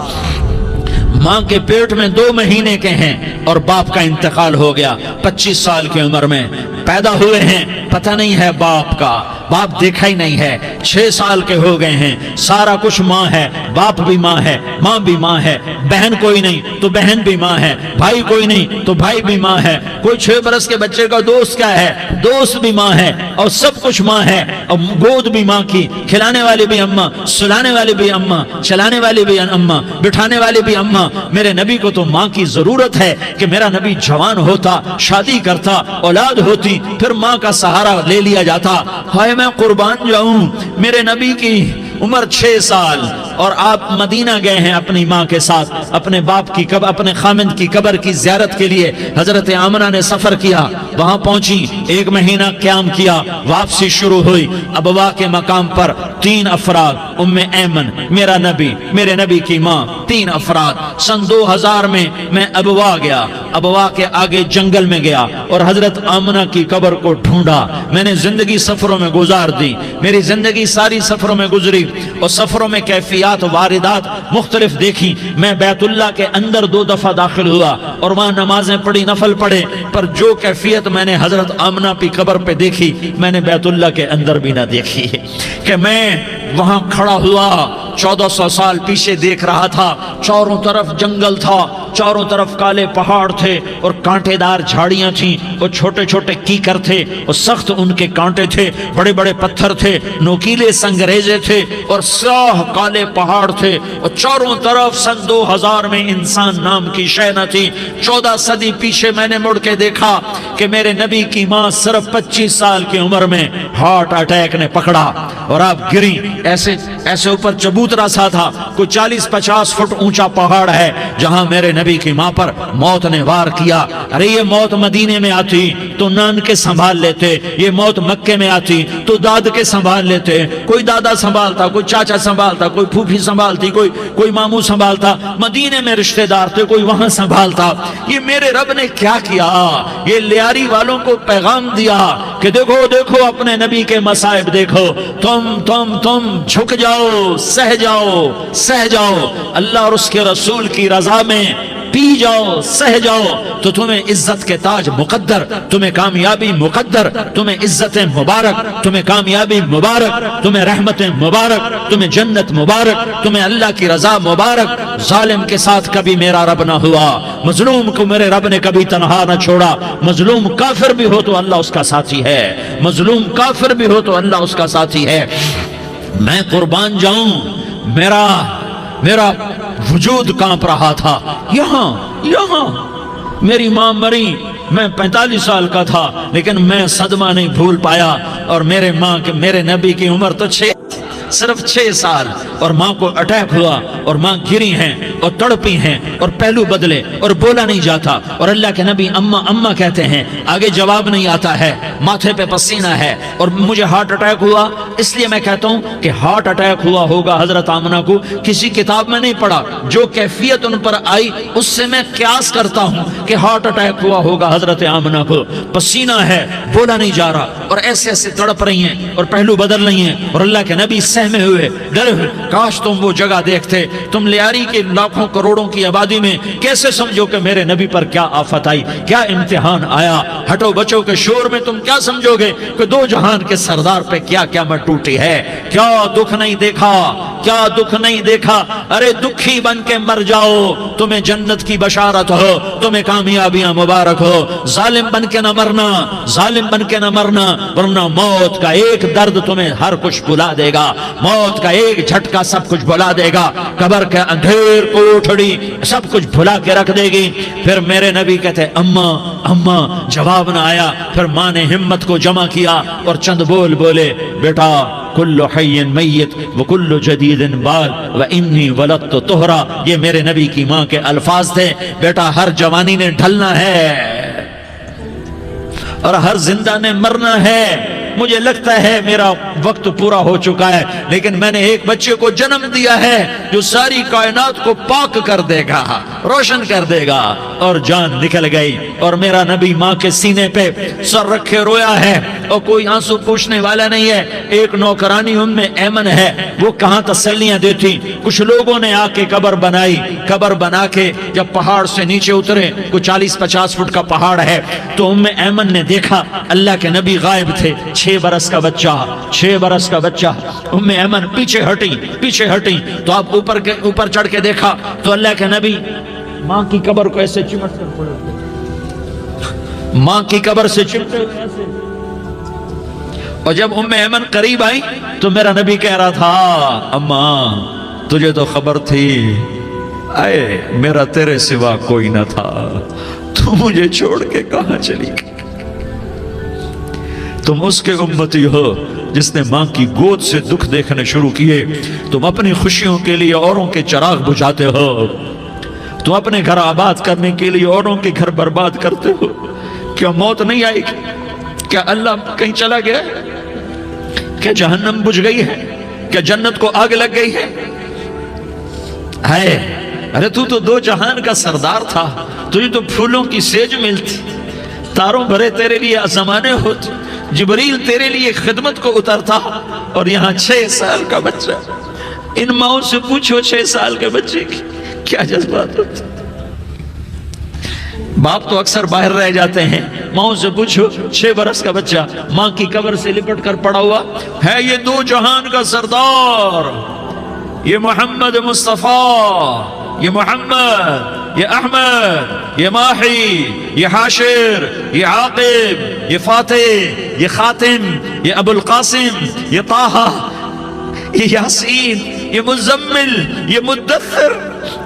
ماں کے پیٹ میں 2 مہینے کے ہیں اور باپ کا انتقال ہو گیا 25 سال کی عمر میں. پیدا ہوئے ہیں پتہ نہیں ہے باپ کا، باپ دیکھا ہی نہیں ہے. 6 سال کے ہو گئے ہیں، سارا کچھ ماں ہے، باپ بھی ماں ہے، ماں بھی ماں ہے. بہن کوئی نہیں تو بہن بھی ماں ہے، بھائی کوئی نہیں تو بھائی بھی ماں ہے. کوئی 6 برس کے بچے کا دوست کیا ہے، دوست بھی ماں ہے، اور سب کچھ ماں ہے. اور گود بھی ماں کی، کھلانے والی بھی اماں، سلانے والی بھی اماں، چلانے والی بھی اماں، بٹھانے والی بھی اماں. میرے نبی کو تو ماں کی ضرورت ہے کہ میرا نبی جوان ہوتا، شادی کرتا، اولاد ہوتی، پھر ماں کا سہارا لے لیا جاتا. ہائے میں قربان جاؤں، میرے نبی کی عمر 6 سال اور آپ مدینہ گئے ہیں اپنی ماں کے ساتھ، اپنے باپ کی قبر، اپنے خامند کی قبر کی زیارت کے لیے. حضرت آمنہ نے سفر کیا، وہاں پہنچی، 1 مہینہ قیام کیا، واپسی شروع ہوئی. ابوا کے مقام پر 3 افراد، ام ایمن، میرا نبی، میرے نبی کی ماں، 3 افراد. سن 2000 میں ابوا گیا، ابوا کے آگے جنگل میں گیا اور حضرت آمنہ کی قبر کو ڈھونڈا. میں نے زندگی سفروں میں گزار دی، میری زندگی ساری سفروں میں گزری اور سفروں میں کیفیات واردات مختلف دیکھی. میں بیت اللہ کے اندر 2 دفعہ داخل ہوا اور وہاں نمازیں پڑھی، نفل پڑھے، پر جو کیفیت میں نے حضرت آمنہ کی قبر پہ دیکھی میں نے بیت اللہ کے اندر بھی نہ دیکھی. کہ میں وہاں کھڑا ہوا 1400 سال پیچھے دیکھ رہا تھا، چاروں طرف جنگل تھا، چاروں طرف کالے پہاڑ تھے اور کانٹے دار جھاڑیاں تھیں اور چھوٹے چھوٹے کیکر تھے اور سخت ان کے کانٹے تھے، بڑے بڑے پتھر تھے، نوکیلے سنگریزے تھے اور سیاہ کالے پہاڑ تھے اور چاروں طرف. سن 2000 میں انسان نام کی شے نہ تھی. 14 صدی پیچھے میں نے مڑ کے دیکھا کہ میرے نبی کی ماں صرف 25 سال کی عمر میں ہارٹ اٹیک نے پکڑا اور آپ گری. ایسے اوپر چبوترا سا تھا، کوئی 40-50 فٹ اونچا پہاڑ ہے جہاں میرے نبی کی ماں پر موت نے وار کیا. ارے یہ موت مدینے میں آتی تو نان کے سنبھال لیتے، یہ موت مکے میں آتی تو داد کے سنبھال لیتے. کوئی دادا سنبھالتا، کوئی چاچا سنبھالتا، کوئی پھوپھی سنبھالتی، کوئی ماموں سنبھالتا. مدینے میں رشتہ دار تھے، کوئی وہاں سنبھالتا. یہ میرے رب نے کیا کیا؟ یہ لیاری والوں کو پیغام دیا کہ دیکھو دیکھو اپنے نبی کے مصائب دیکھو، تم جھک جاؤ، سہ جاؤ. اللہ اور اس کے رسول کی رضا میں پی جاؤ سہ جاؤ تو تمہیں عزت کے تاج مقدر، تمہیں کامیابی مقدر، تمہیں عزت مبارک، تمہیں کامیابی مبارک، تمہیں رحمت مبارک، تمہیں جنت مبارک، تمہیں اللہ کی رضا مبارک۔ ظالم کے ساتھ کبھی میرا رب نہ ہوا، مظلوم کو میرے رب نے کبھی تنہا نہ چھوڑا۔ مظلوم کافر بھی ہو تو اللہ اس کا ساتھی ہے، مظلوم کافر بھی ہو تو اللہ اس کا ساتھی ہے۔ میں قربان جاؤں، میرا وجود کانپ رہا تھا۔ یہاں میری ماں مری، میں 45 سال کا تھا، لیکن میں صدمہ نہیں بھول پایا۔ اور میرے نبی کی عمر تو صرف 6 سال، اور ماں کو اٹیک ہوا اور ماں گری ہیں اور تڑپی ہیں اور پہلو بدلے اور بولا نہیں جاتا، اور اللہ کے نبی اماں اماں کہتے ہیں، آگے جواب نہیں آتا ہے، ماتھے پہ پسینہ ہے، اور مجھے ہارٹ اٹیک ہوا۔ اس لیے میں کہتا ہوں کہ ہارٹ اٹیک ہوا ہوگا حضرت آمنہ کو، کسی کتاب میں نہیں پڑھا، جو کیفیت ان پر آئی اس سے میں قیاس کرتا ہوں کہ ہارٹ اٹیک ہوا ہوگا حضرت آمنہ کو۔ پسینہ ہے، بولا نہیں جا رہا، اور ایسے ایسے تڑپ رہی ہیں اور پہلو بدل رہی ہیں، اور اللہ کے نبی سہمے ہوئے ڈرے ہوئے۔ کاش تم وہ جگہ دیکھتے، تم لیاری کے لاکھوں کروڑوں کی آبادی میں کیسے سمجھو کہ میرے نبی پر کیا آفت آئی، کیا امتحان آیا۔ ہٹو بچوں کے شور میں تم کیا سمجھو گے کہ دو جہان کے سردار پہ کیا قیامت ٹوٹی ہے۔ کیا دکھ نہیں دیکھا، کیا دکھ نہیں دیکھا۔ ارے دکھی بن کے مر جاؤ، تمہیں جنت کی بشارت ہو، تمہیں کامیابیاں مبارک ہو۔ ظالم بن کے نہ مرنا، ظالم بن کے نہ مرنا، ورنہ موت کا ایک درد تمہیں ہر کچھ بھلا دے گا، موت کا ایک جھٹکا سب کچھ بھلا دے گا، قبر کے اندھیر کوٹھڑی سب کچھ بھلا کے رکھ دے گی۔ پھر میرے نبی کہتے اماں اماں، جواب نہ آیا۔ پھر ماں نے ہمت کو جمع کیا اور چند بول بولے، بیٹا کل حی میت وکل جدید بال وانی ولدت طہرا۔ یہ میرے نبی کی ماں کے الفاظ تھے، بیٹا ہر جوانی نے ڈھلنا ہے اور ہر زندہ نے مرنا ہے۔ مجھے لگتا ہے میرا وقت پورا ہو چکا ہے، لیکن میں نے ایک بچے کو جنم دیا ہے جو ساری کائنات کو پاک کر دے گا، روشن کر دے گا۔ اور جان نکل گئی، اور میرا نبی ماں کے سینے پہ سر رکھے رویا ہے، اور کوئی آنسو پوچھنے والا نہیں ہے۔ ایک نوکرانی ام ایمن ہے، وہ کہاں تسلیاں دیتی۔ کچھ لوگوں نے آ کے قبر بنائی، قبر بنا کے جب پہاڑ سے نیچے اترے، کوئی 40-50 فٹ کا پہاڑ ہے، تو ام ایمن نے دیکھا اللہ کے نبی غائب تھے، 6 برس کا بچہ، 6 برس کا بچہ۔ ام ایمن پیچھے ہٹی تو آپ اوپر چڑھ کے دیکھا تو اللہ کے نبی ماں کی قبر کو ایسے چمٹ کر پڑے، ماں کی قبر سے چمٹے ہوئے ایسے۔ اور جب ام ایمن قریب آئی تو میرا نبی کہہ رہا تھا، اماں تجھے تو خبر تھی، اے میرا تیرے سوا کوئی نہ تھا، تو مجھے چھوڑ کے کہاں چلی گئی۔ تم اس کے امتی ہو جس نے ماں کی گود سے دکھ دیکھنے شروع کیے۔ تم اپنی خوشیوں کے لیے اوروں کے چراغ بجھاتے ہو، تم اپنے گھر آباد کرنے کے لیے اوروں کے گھر برباد کرتے ہو۔ کیا موت نہیں آئے گی؟ کیا اللہ کہیں چلا گیا؟ کیا جہنم بجھ گئی ہے؟ کیا جنت کو آگ لگ گئی ہے؟ ارے تو 2 جہان کا سردار تھا، تجھے تو پھولوں کی سیج ملتی، تاروں بھرے تیرے لیے زمانے ہوتے، جبریل تیرے لیے خدمت کو اترتا، اور یہاں 6 سال کا بچہ۔ ان ماؤں سے پوچھو 6 سال کے بچے کی کیا جذبات ہوتے۔ باپ تو اکثر باہر رہ جاتے ہیں، ماؤں سے پوچھو 6 برس کا بچہ ماں کی قبر سے لپٹ کر پڑا ہوا ہے۔ یہ 2 جہان کا سردار، یہ محمد مصطفیٰ، یہ محمد، یہ احمد، یہ ماہی، یہ حاشر، یہ عاقب، یہ فاتح، یہ خاتم، یہ ابو القاسم، یہ طٰہٰ، یہ یاسین، یہ مزمل، یہ مدثر،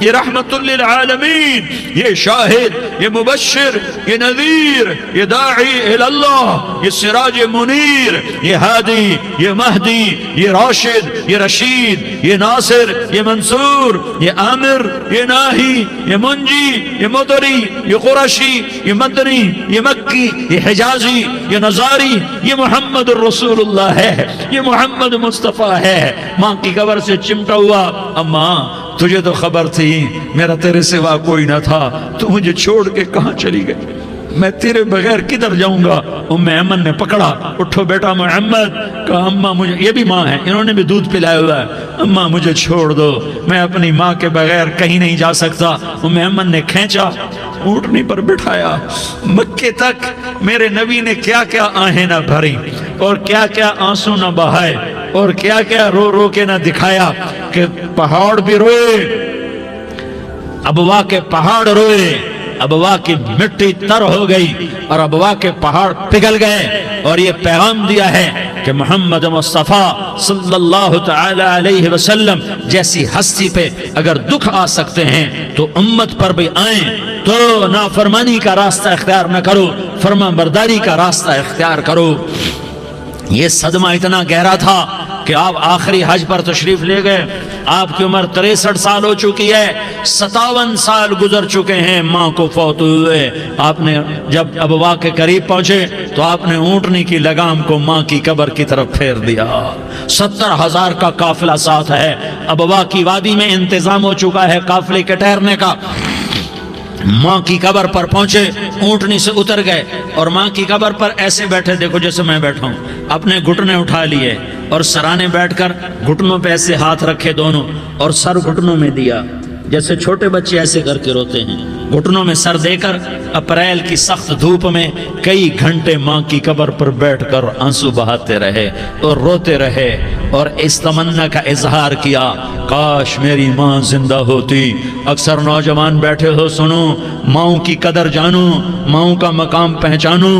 یہ رحمت للعالمین، یہ شاہد، یہ مبشر، یہ نذیر، یہ داعی اللہ، یہ سراج منیر، یہ ہادی، یہ مہدی، یہ راشد، یہ رشید، یہ ناصر، یہ منصور، یہ عامر، یہ ناہی، یہ منجی، یہ مدری، یہ قرشی، یہ مدنی، یہ مکی، یہ حجازی، یہ نظاری، یہ محمد الرسول اللہ ہے، یہ محمد مصطفیٰ ہے۔ ماں کی قبر سے چمٹا ہوا، اماں تجھے تو خبر تھی میرا تیرے سوا کوئی نہ تھا، تو مجھے چھوڑ کے کہاں چلی گئی۔ میں تیرے بغیر کدھر جاؤں گا؟ ام ایمن نے پکڑا، اٹھو بیٹا محمد، کہا اماں مجھے، یہ بھی ماں ہے، انہوں نے بھی دودھ پلایا ہوا ہے، اماں مجھے چھوڑ دو، میں اپنی ماں کے بغیر کہیں نہیں جا سکتا۔ ام ایمن نے کھینچا، اونٹنی پر بٹھایا، مکے تک میرے نبی نے کیا کیا آہیں نہ بھری اور کیا کیا آنسو نہ بہائے اور کیا کیا رو رو کے نہ دکھایا کہ پہاڑ بھی روئے، ابوا کے پہاڑ روئے، ابوا کی مٹی تر ہو گئی اور ابوا کے پہاڑ پگھل گئے، اور یہ پیغام دیا ہے کہ محمد مصطفیٰ صلی اللہ تعالی علیہ وسلم جیسی ہستی پہ اگر دکھ آ سکتے ہیں تو امت پر بھی آئیں، تو نافرمانی کا راستہ اختیار نہ کرو، فرما برداری کا راستہ اختیار کرو۔ یہ صدمہ اتنا گہرا تھا کہ آپ آخری حج پر تشریف لے گئے، آپ کی عمر 63 سال ہو چکی ہے، 57 سال گزر چکے ہیں ماں کو فوت ہوئے۔ آپ نے جب ابوا کے قریب پہنچے تو آپ نے اونٹنی کی لگام کو ماں کی قبر کی طرف پھیر دیا۔ 70,000 کا قافلہ ساتھ ہے، ابوا کی وادی میں انتظام ہو چکا ہے قافلے کے ٹھہرنے کا۔ ماں کی قبر پر پہنچے، اونٹنی سے اتر گئے اور ماں کی قبر پر ایسے بیٹھے، دیکھو جیسے میں بیٹھا ہوں، اپنے گھٹنے اٹھا لیے اور سرانے بیٹھ کر گھٹنوں پہ ایسے ہاتھ رکھے دونوں اور سر گھٹنوں میں دیا، جیسے چھوٹے بچے ایسے کر کے روتے ہیں، گھٹنوں میں سر دے کر اپریل کی سخت دھوپ میں کئی گھنٹے ماں کی قبر پر بیٹھ کر آنسو بہاتے رہے اور روتے رہے اور اس تمنا کا اظہار کیا، کاش میری ماں زندہ ہوتی۔ اکثر نوجوان بیٹھے ہو، سنو، ماؤں کی قدر جانو، ماؤں کا مقام پہچانو،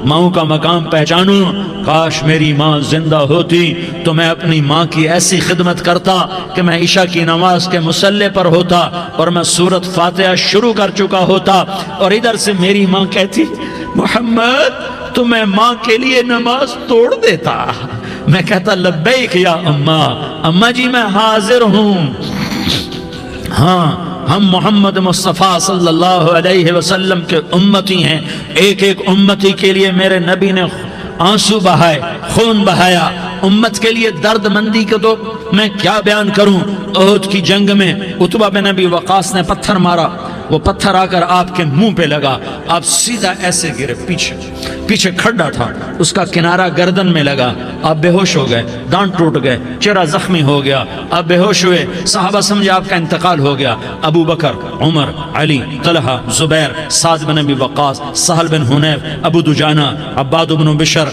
ماؤں کا مقام پہچانو۔ کاش میری ماں زندہ ہوتی تو میں اپنی ماں کی ایسی خدمت کرتا کہ میں عشاء کی نماز کے مصلی پر ہوتا اور میں سورۃ فاتحہ شروع کر چکا ہوتا، اور ادھر سے میری ماں کہتی محمد تو میں ماں کے لیے نماز توڑ دیتا، میں کہتا لبیک یا اماں، اماں جی میں حاضر ہوں۔ ہاں، ہم محمد مصطفیٰ صلی اللہ علیہ وسلم کے امتی ہیں، ایک ایک امتی کے لیے میرے نبی نے آنسو بہائے، خون بہایا، امت کے لیے درد مندی کو تو میں کیا بیان کروں۔ احد کی جنگ میں عتبہ بن ابی وقاص نے پتھر مارا، وہ پتھر آ کر آپ کے منہ پہ لگا، آپ سیدھا ایسے گرے، پیچھے کھڈا تھا، اس کا کنارہ گردن میں لگا، آپ بے ہوش ہو گئے، دانت ٹوٹ گئے، چہرہ زخمی ہو گیا، آپ بے ہوش ہوئے، صحابہ سمجھے آپ کا انتقال ہو گیا۔ ابو بکر، عمر، علی، طلحہ، زبیر، سعد بن ابی وقاص، سہل بن حنیف، ابو دجانہ، عباد بن بشر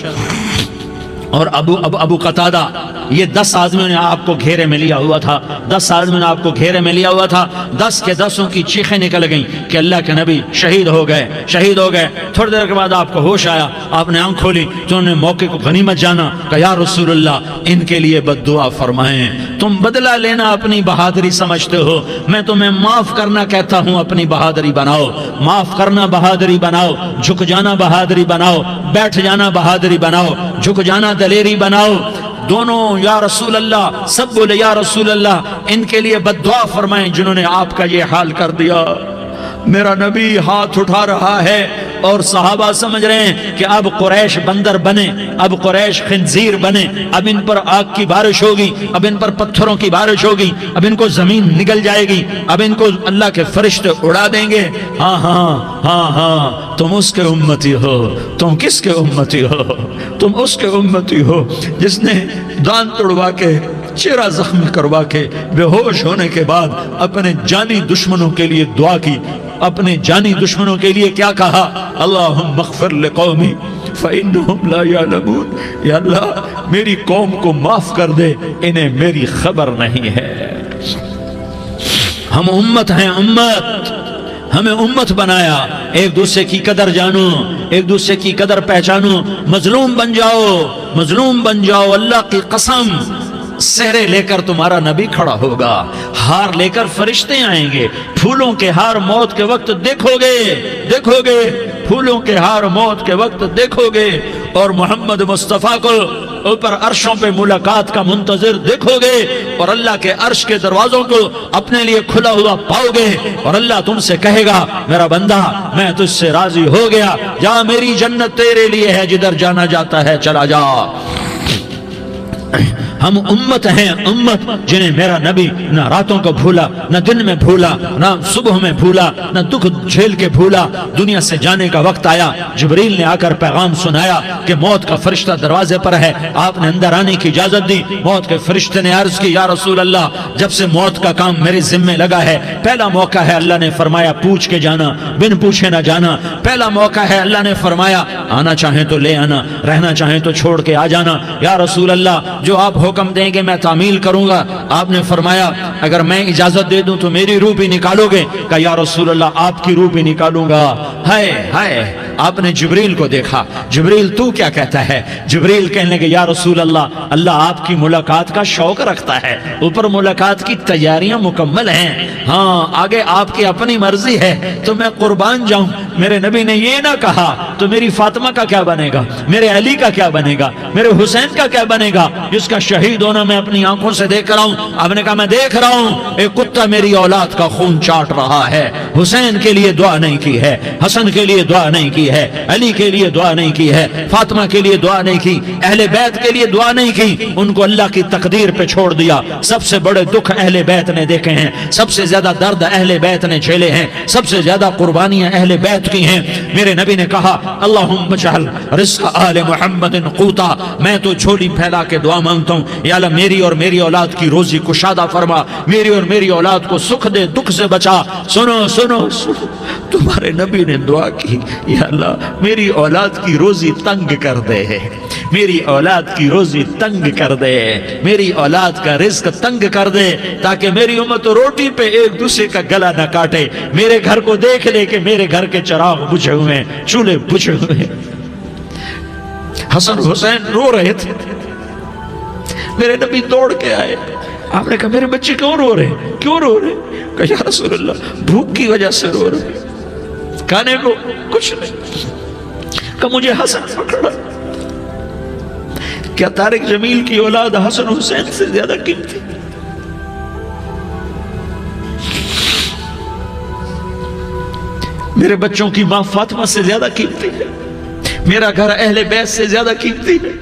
اور ابو قتادہ، یہ 10 آدمیوں نے آپ کو گھیرے میں لیا ہوا تھا، 10 آدمیوں نے آپ کو گھیرے میں لیا ہوا تھا، 10 کے 10 کی چیخیں نکل گئیں کہ اللہ کے نبی شہید ہو گئے، شہید ہو گئے۔ تھوڑی دیر کے بعد آپ کو ہوش آیا، آپ نے آنکھ کھولی تو انہوں نے موقع کو غنیمت جانا کہ یا رسول اللہ ان کے لیے بد دعا فرمائیں، تم بدلہ لینا اپنی بہادری سمجھتے ہو، میں تمہیں معاف کرنا کہتا ہوں، اپنی بہادری بناؤ، معاف کرنا بہادری بناؤ، جھک جانا بہادری بناؤ، بیٹھ جانا بہادری بناؤ، جھک جانا دلیری بناؤ۔ دونوں یا رسول اللہ، سب بولے یا رسول اللہ، ان کے لیے بد دعا فرمائیں جنہوں نے آپ کا یہ حال کر دیا۔ میرا نبی ہاتھ اٹھا رہا ہے اور صحابہ سمجھ رہے ہیں کہ اب قریش بندر بنے، اب قریش خنزیر بنے، اب ان پر آگ کی بارش ہوگی، اب ان پر پتھروں کی بارش ہوگی، اب ان کو زمین نگل جائے گی، اب ان کو اللہ کے فرشتے اڑا دیں گے۔ ہاں ہاں ہاں ہاں، تم اس کے امتی ہو، تم کس کے امتی ہو؟ تم اس کے امتی ہو جس نے دانت توڑوا کے، چہرہ زخمی کروا کے، بے ہوش ہونے کے بعد اپنے جانی دشمنوں کے لیے دعا کی، اپنے جانی دشمنوں کے لیے کیا کہا؟ اللہم اغفر لقومی فإنہم لا یعلمون، یا اللہ میری قوم کو معاف کر دے، انہیں میری خبر نہیں ہے۔ ہم امت ہیں، امت، ہمیں امت بنایا، ایک دوسرے کی قدر جانو، ایک دوسرے کی قدر پہچانو، مظلوم بن جاؤ، مظلوم بن جاؤ، اللہ کی قسم سہرے لے کر تمہارا نبی کھڑا ہوگا، ہار لے کر فرشتے آئیں گے، پھولوں کے ہار موت کے وقت دیکھو گے، دیکھو گے، پھولوں کے ہار موت کے وقت دیکھو گے، اور محمد مصطفیٰ کو اوپر عرشوں پہ ملاقات کا منتظر دیکھو گے، اور اللہ کے عرش کے دروازوں کو اپنے لیے کھلا ہوا پاؤ گے، اور اللہ تم سے کہے گا میرا بندہ میں تجھ سے راضی ہو گیا، جا میری جنت تیرے لیے ہے، جدھر جانا جاتا ہے چلا جا۔ ہم امت ہیں، امت جنہیں میرا نبی نہ راتوں کو بھولا، نہ دن میں بھولا، نہ صبح میں بھولا، نہ دکھ جھیل کے بھولا۔ دنیا سے جانے کا وقت آیا، جبریل نے آ کر پیغام سنایا کہ موت کا فرشتہ دروازے پر ہے، آپ نے اندر آنے کی اجازت دی۔ موت کے فرشتے نے عرض کی، یا رسول اللہ، جب سے موت کا کام میرے ذمے لگا ہے، پہلا موقع ہے، اللہ نے فرمایا پوچھ کے جانا، بن پوچھے نہ جانا۔ پہلا موقع ہے، اللہ نے فرمایا آنا چاہیں تو لے آنا، رہنا چاہیں تو چھوڑ کے آ جانا۔ یا رسول اللہ، جو آپ حکم دیں گے میں تعمیل کروں گا۔ آپ نے فرمایا اگر میں اجازت دے دوں تو میری روح بھی نکالو گے؟ کہا یا رسول اللہ، آپ کی روح بھی نکالوں گا۔ ہائے ہائے، آپ نے جبریل کو دیکھا، جبریل تو کیا کہتا ہے؟ جبریل کہنے لگے یا رسول اللہ، اللہ آپ کی ملاقات کا شوق رکھتا ہے، اوپر ملاقات کی تیاریاں مکمل ہیں، ہاں آگے آپ کی اپنی مرضی ہے تو میں قربان جاؤں۔ میرے نبی نے یہ نہ کہا تو میری فاطمہ کا کیا بنے گا، میرے علی کا کیا بنے گا، میرے حسین کا کیا بنے گا، جس کا شہید ہونا میں اپنی آنکھوں سے دیکھ رہا ہوں۔ آپ نے کہا میں دیکھ رہا ہوں، ایک کتا میری اولاد کا خون چاٹ رہا ہے۔ حسین کے لیے دعا نہیں کی ہے، حسن کے لیے دعا نہیں کی ہے، علی کے لیے دعا نہیں کی ہے، فاطمہ کے لیے دعا نہیں کی، اہل بیت کے لیے دعا نہیں کی، ان کو اللہ کی تقدیر پہ چھوڑ دیا۔ سب سے بڑے دکھ اہل بیت نے دیکھے ہیں، سب سے زیادہ درد اہل بیت نے جھیلے ہیں، سب سے زیادہ قربانیاں اہل بیت کی ہیں۔ میرے نبی نے کہا اللہم اجعل رزق آل محمد قوتا، میں تو جھولی پھیلا کے دعا مانگتا ہوں، یا اللہ میری اور میری اولاد کی روزی کشادہ فرما، میری اور میری اولاد کو سکھ دے، دکھ سے بچا۔ سنو سنو سنو، تمہارے نبی نے دعا کی، یا اللہ میری اولاد کی روزی تنگ کر دے، میری اولاد کی روزی تنگ کر دے، میری اولاد کا رزق تنگ کر دے، تاکہ میری امت روٹی پہ ایک دوسرے کا گلا نہ کاٹے، میرے گھر کو دیکھ لے کہ میرے گھر کے چراغ بجھے ہوئے ہیں، چولہے بجھے ہوئے ہیں۔ حسن حسین رو رہے تھے، میرے نبی دوڑ کے آئے، آپ نے کہا میرے بچے کیوں رو رہے ہیں، کیوں رو رہے ہیں؟ کہا یا رسول اللہ بھوک کی وجہ سے رو رہے ہیں، کھانے کو کچھ نہیں۔ کہ مجھے حسن پکڑا۔ کیا طارق جمیل کی اولاد حسن حسین سے زیادہ قیمتی؟ میرے بچوں کی ماں فاطمہ سے زیادہ قیمتی ہے، میرا گھر اہل بیت سے زیادہ قیمتی ہے۔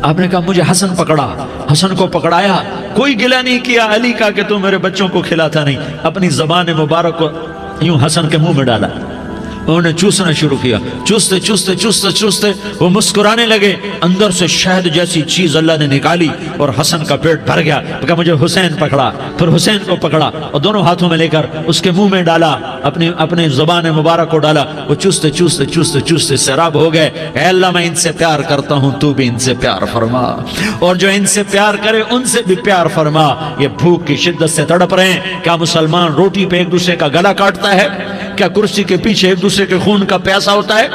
آپ نے کہا مجھے حسن پکڑا، حسن کو پکڑایا، کوئی گلہ نہیں کیا علی کا کہ تو میرے بچوں کو کھلاتا نہیں، اپنی زبان مبارک کو یوں حسن کے منہ میں ڈالا، انہوں نے چوسنا شروع کیا، چوستے چوستے چوستے چوستے وہ مسکرانے لگے، اندر سے شہد جیسی چیز اللہ نے نکالی اور حسن کا پیٹ بھر گیا۔ کہا مجھے حسین پکڑا، پھر حسین کو پکڑا اور دونوں ہاتھوں میں لے کر اس کے منہ میں ڈالا، اپنے زبان مبارک کو ڈالا، وہ چوستے چوستے چوستے چوستے سیراب ہو گئے۔ اے اللہ میں ان سے پیار کرتا ہوں، تو بھی ان سے پیار فرما، اور جو ان سے پیار کرے ان سے بھی پیار فرما۔ یہ بھوک کی شدت سے تڑپ رہے ہیں۔ کیا مسلمان روٹی پہ ایک دوسرے کا گلا کاٹتا ہے؟ کیا کرسی کے پیچھے ایک دوسرے کے خون کا پیاسا ہوتا ہے؟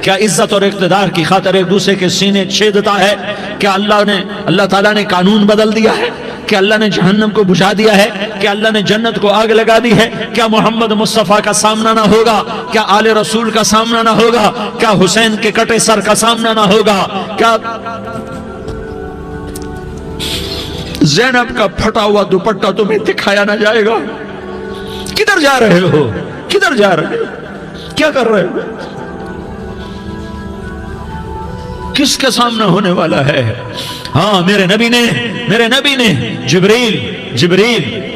کیا عزت اور اقتدار کی خاطر ایک دوسرے کے سینے چھیدتا ہے؟ کیا اللہ تعالیٰ نے قانون بدل دیا ہے؟ کیا اللہ نے جہنم کو بجھا دیا ہے؟ کیا اللہ نے جنت کو آگ لگا دی ہے؟ کیا محمد مصطفیٰ کا سامنا نہ ہوگا؟ کیا آل رسول کا سامنا نہ ہوگا؟ کیا حسین کے کٹے سر کا سامنا نہ ہوگا؟ کیا زینب کا پھٹا ہوا دوپٹہ تمہیں دکھایا نہ جائے گا؟ کدھر جا رہے ہو؟ کدھر جا رہے ہو؟ کیا کر رہے ہو؟ کس کے سامنا ہونے والا ہے؟ ہاں میرے نبی نے جبریل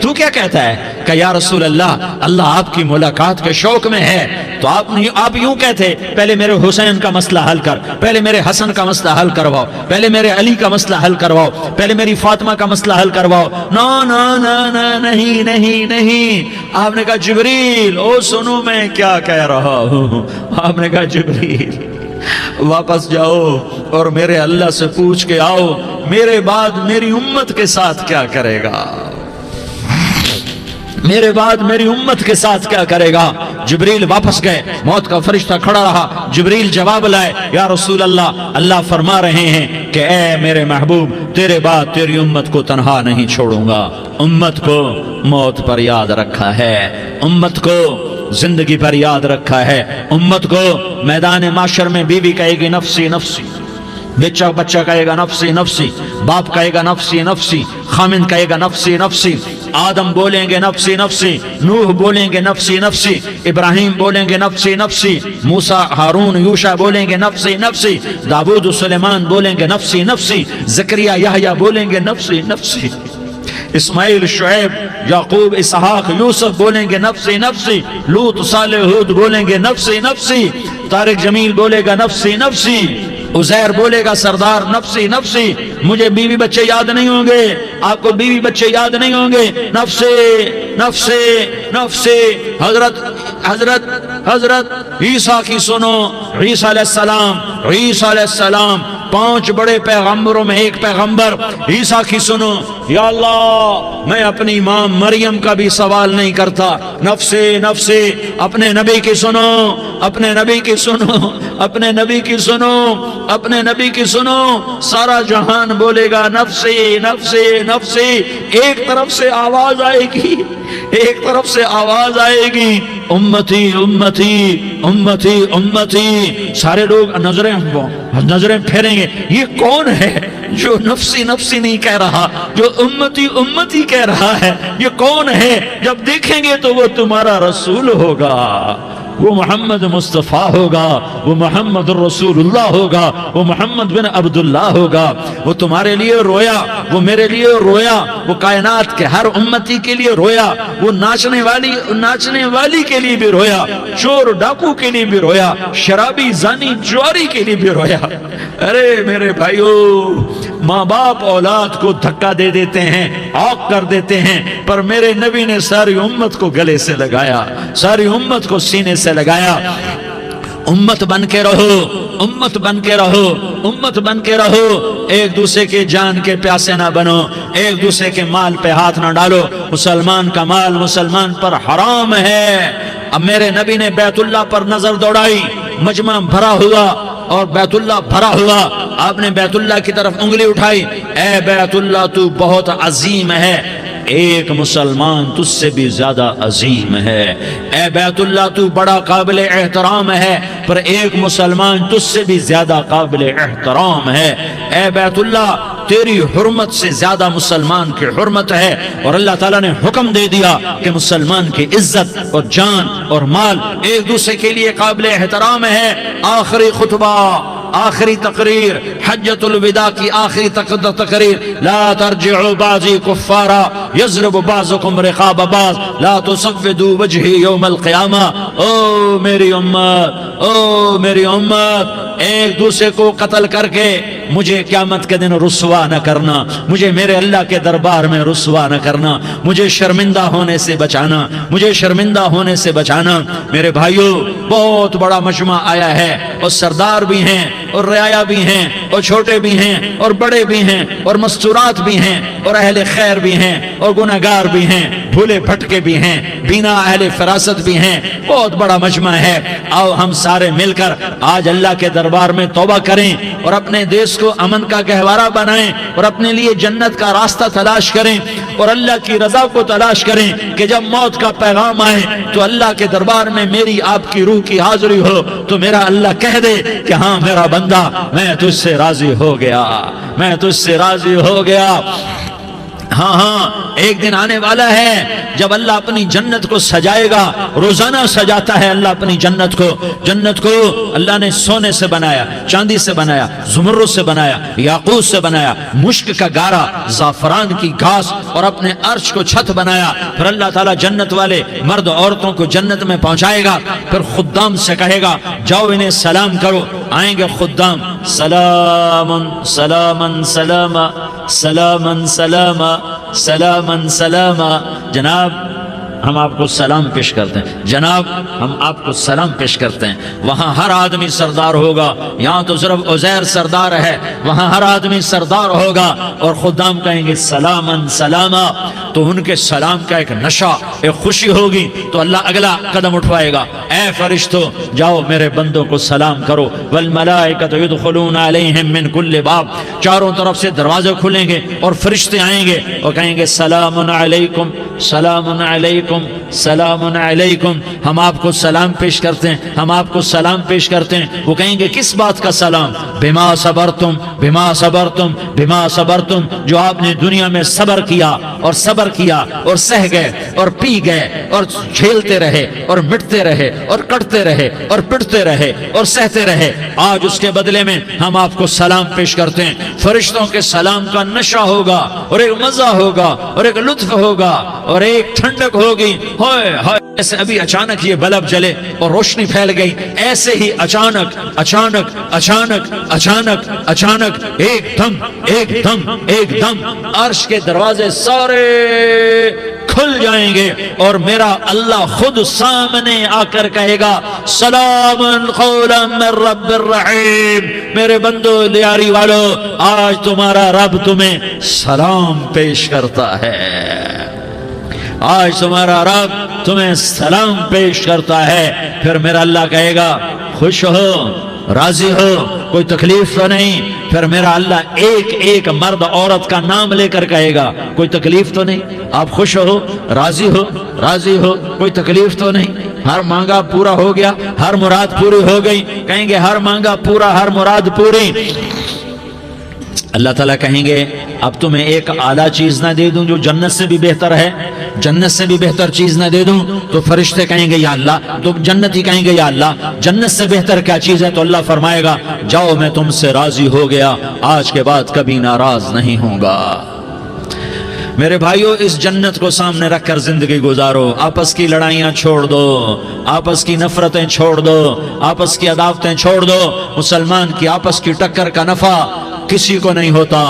تو کیا کہتا ہے؟ کہ یا رسول اللہ آپ کی ملاقات کے شوق میں ہے، تو آپ یوں کہتے پہلے میرے حسین کا مسئلہ حل کر، پہلے میرے حسن کا مسئلہ حل کرواؤ، پہلے میرے علی کا مسئلہ حل کرواؤ، پہلے میری فاطمہ کا مسئلہ حل کرواؤ۔ نہیں۔ آپ نے کہا جبریل او سنو میں کیا کہہ رہا ہوں۔ آپ نے کہا جبریل واپس جاؤ اور میرے اللہ سے پوچھ کے آؤ میرے بعد میری امت کے ساتھ کیا کرے گا، میرے بعد میری امت کے ساتھ کیا کرے گا۔ جبریل واپس گئے، موت کا فرشتہ کھڑا رہا، جبریل جواب لائے یا رسول اللہ فرما رہے ہیں کہ اے میرے محبوب تیرے بعد تیری امت کو تنہا نہیں چھوڑوں گا، امت کو موت پر یاد رکھا ہے، امت کو زندگی پر یاد رکھا ہے، امت کو میدان معاشر میں بیوی کہے گی نفسی نفسی، بچہ کہے گا نفسی نفسی، باپ کہے گا نفسی نفسی، خامن کہے گا نفسی نفسی، آدم بولیں گے نفسی نفسی، نوح بولیں گے نفسی نفسی، ابراہیم بولیں گے نفسی نفسی، موسیٰ ہارون یوشع بولیں گے نفسی نفسی، داؤد و سلیمان بولیں گے نفسی نفسی، زکریا یحییٰ بولیں گے نفسی نفسی، اسماعیل شعیب یعقوب اسحاق یوسف بولیں گے نفسی نفسی، لوط صالح ہود بولیں گے نفسی نفسی، طارق جمیل بولے گا نفسی نفسی، عزیر بولے گا سردار نفسی نفسی، مجھے بیوی بچے یاد نہیں ہوں گے، آپ کو بیوی بچے یاد نہیں ہوں گے، نفسی نفسی نفسی۔ حضرت عیسیٰ کی سنو، عیسیٰ علیہ السلام 5 بڑے پیغمبروں میں ایک پیغمبر عیسیٰ کی سنو، یا اللہ میں اپنی ماں مریم کا بھی سوال نہیں کرتا، نفسی نفسی، اپنے نبی کی سنو، اپنے نبی کی سنو، اپنے نبی کی سنو، اپنے نبی کی سنو، سارا جہان بولے گا نفسی نفسی نفسی، ایک طرف سے آواز آئے گی، ایک طرف سے آواز آئے گی، امتی امتی امتی امتی، سارے لوگ نظریں پھیریں گے، یہ کون ہے جو نفسی نفسی نہیں کہہ رہا، جو امتی امتی کہہ رہا ہے، یہ کون ہے؟ جب دیکھیں گے تو وہ تمہارا رسول ہوگا، وہ محمد مصطفیٰ ہوگا، وہ محمد الرسول اللہ ہوگا، وہ محمد بن عبداللہ ہوگا، وہ تمہارے لیے رویا، وہ میرے لیے رویا، وہ کائنات کے ہر امتی کے لیے رویا، وہ ناچنے والی کے لیے بھی رویا، چور ڈاکو کے لیے بھی رویا، شرابی زانی جواری کے لیے بھی رویا۔ ارے میرے بھائیو، ماں باپ اولاد کو دھکا دے دیتے ہیں، عوق کر دیتے ہیں، پر میرے نبی نے ساری امت کو گلے سے لگایا، ساری امت کو سینے سے لگایا۔ امت بن کے رہو، امت بن کے رہو، امت بن کے رہو، ایک دوسرے کے جان کے پیاسے نہ بنو، ایک دوسرے کے مال پہ ہاتھ نہ ڈالو، مسلمان کا مال مسلمان پر حرام ہے۔ اب میرے نبی نے بیت اللہ پر نظر دوڑائی، مجمع بھرا ہوا اور بیت اللہ بھرا ہوا، آپ نے بیت اللہ کی طرف انگلی اٹھائی، اے بیت اللہ تو بہت عظیم ہے، ایک مسلمان تجھ سے بھی زیادہ عظیم ہے، اے بیت اللہ تو بڑا قابل احترام ہے، پر ایک مسلمان تجھ سے بھی زیادہ قابل احترام ہے، اے بیت اللہ تیری حرمت سے زیادہ مسلمان کی حرمت ہے، اور اللہ تعالیٰ نے حکم دے دیا کہ مسلمان کی عزت اور جان اور مال ایک دوسرے کے لیے قابل احترام ہے۔ آخری خطبہ، آخری تقریر، حجۃ الوداع کی آخری تقریر، لا ترجعوا بعضی کفارا یضرب بعضکم رقاب بعض لا تصفدوا وجہی یوم القیامہ۔ او میری امت، او میری امت، ایک دوسرے کو قتل کر کے مجھے قیامت کے دن رسوا نہ کرنا، مجھے میرے اللہ کے دربار میں رسوا نہ کرنا، مجھے شرمندہ ہونے سے بچانا، مجھے شرمندہ ہونے سے بچانا۔ میرے بھائیو، بہت بڑا مجمع آیا ہے، اور سردار بھی ہیں اور رعایا بھی ہیں اور چھوٹے بھی ہیں اور بڑے بھی ہیں اور مستورات بھی ہیں اور اہل خیر بھی ہیں اور گناہگار بھی ہیں، بھولے بھٹکے بھی ہیں، بینا اہل فراست بھی ہیں، بہت بڑا مجمع ہے۔ آؤ ہم سارے مل کر آج اللہ کے دربار میں توبہ کریں اور اپنے دیش کو امن کا گہوارہ بنائیں اور اپنے لیے جنت کا راستہ تلاش کریں اور اللہ کی رضا کو تلاش کریں کہ جب موت کا پیغام آئے تو اللہ کے دربار میں میری آپ کی روح کی حاضری ہو تو میرا اللہ کہہ دے کہ ہاں میرا بندہ، میں تجھ سے راضی ہو گیا، میں تجھ سے راضی ہو گیا۔ ہاں ہاں، ایک دن آنے والا ہے جب اللہ اپنی جنت کو سجائے گا، روزانہ سجاتا ہے اللہ اپنی جنت کو۔ جنت کو اللہ نے سونے سے بنایا، چاندی سے بنایا، زمرد سے بنایا، یاقوت سے بنایا، مشک کا گارا، زعفران کی گھاس اور اپنے عرش کو چھت بنایا۔ پھر اللہ تعالیٰ جنت والے مرد عورتوں کو جنت میں پہنچائے گا، پھر خدام سے کہے گا جاؤ انہیں سلام کرو۔ آئیں گے خدام، سلامن سلامن سلاما سلامن سلاما سلامن سلاما۔ جناب ہم آپ کو سلام پیش کرتے ہیں، جناب ہم آپ کو سلام پیش کرتے ہیں۔ وہاں ہر آدمی سردار ہوگا، یہاں تو صرف عزیر سردار ہے، وہاں ہر آدمی سردار ہوگا، اور خدام کہیں گے سلامن سلاما، تو ان کے سلام کا ایک نشہ، ایک خوشی ہوگی، تو اللہ اگلا قدم اٹھوائے گا، اے فرشتوں جاؤ میرے بندوں کو سلام کرو۔ والملائکۃ یدخلون علیہم من کل باب، چاروں طرف سے دروازے کھلیں گے اور فرشتے آئیں گے اور کہیں گے سلام علیکم سلام علیکم سلام علیکم، ہم آپ کو سلام پیش کرتے ہیں، ہم آپ کو سلام پیش کرتے ہیں۔ وہ کہیں گے کس بات کا سلام؟ بما صبرتم بما صبرتم بما صبرتم، جو آپ نے دنیا میں صبر کیا، اور صبر کیا اور سہ گئے اور پی گئے اور جھیلتے رہے اور مٹتے رہے اور کٹتے رہے اور پٹتے رہے اور سہتے رہے، آج اس کے بدلے میں ہم آپ کو سلام پیش کرتے ہیں۔ فرشتوں کے سلام کا نشہ ہوگا اور ایک مزہ ہوگا اور ایک لطف ہوگا اور ایک ٹھنڈک ہوگی۔ ہائے ہائے، ایسے ابھی اچانک یہ بلب جلے اور روشنی پھیل گئی، ایسے ہی اچانک اچانک اچانک اچانک اچانک ایک دم ایک دم ایک دم عرش کے دروازے سارے کھل جائیں گے اور میرا اللہ خود سامنے آ کر کہے گا سلام قولا من رب الرحیم۔ میرے بندو لیاری والو، آج تمہارا رب تمہیں سلام پیش کرتا ہے، آج تمہارا رب تمہیں سلام پیش کرتا ہے۔ پھر میرا اللہ کہے گا خوش ہو، راضی ہو، کوئی تکلیف تو نہیں؟ پھر میرا اللہ ایک ایک مرد عورت کا نام لے کر کہے گا کوئی تکلیف تو نہیں؟ آپ خوش ہو، راضی ہو، راضی ہو، کوئی تکلیف تو نہیں؟ ہر مانگا پورا ہو گیا، ہر مراد پوری ہو گئی؟ کہیں گے ہر مانگا پورا، ہر مراد پوری۔ اللہ تعالیٰ کہیں گے اب تمہیں ایک اعلیٰ چیز نہ دے دوں جو جنت سے بھی بہتر ہے؟ جنت سے بھی بہتر چیز نہ دے دوں؟ تو فرشتے کہیں گے یا اللہ، تو جنتی کہیں گے یا اللہ جنت سے بہتر کیا چیز ہے؟ تو اللہ فرمائے گا جاؤ میں تم سے راضی ہو گیا، آج کے بعد کبھی ناراض نہیں ہوں گا۔ میرے بھائیوں، اس جنت کو سامنے رکھ کر زندگی گزارو، آپس کی لڑائیاں چھوڑ دو، آپس کی نفرتیں چھوڑ دو، آپس کی عداوتیں چھوڑ دو۔ مسلمان کی آپس کی ٹکر کا نفع کسی کو نہیں ہوتا،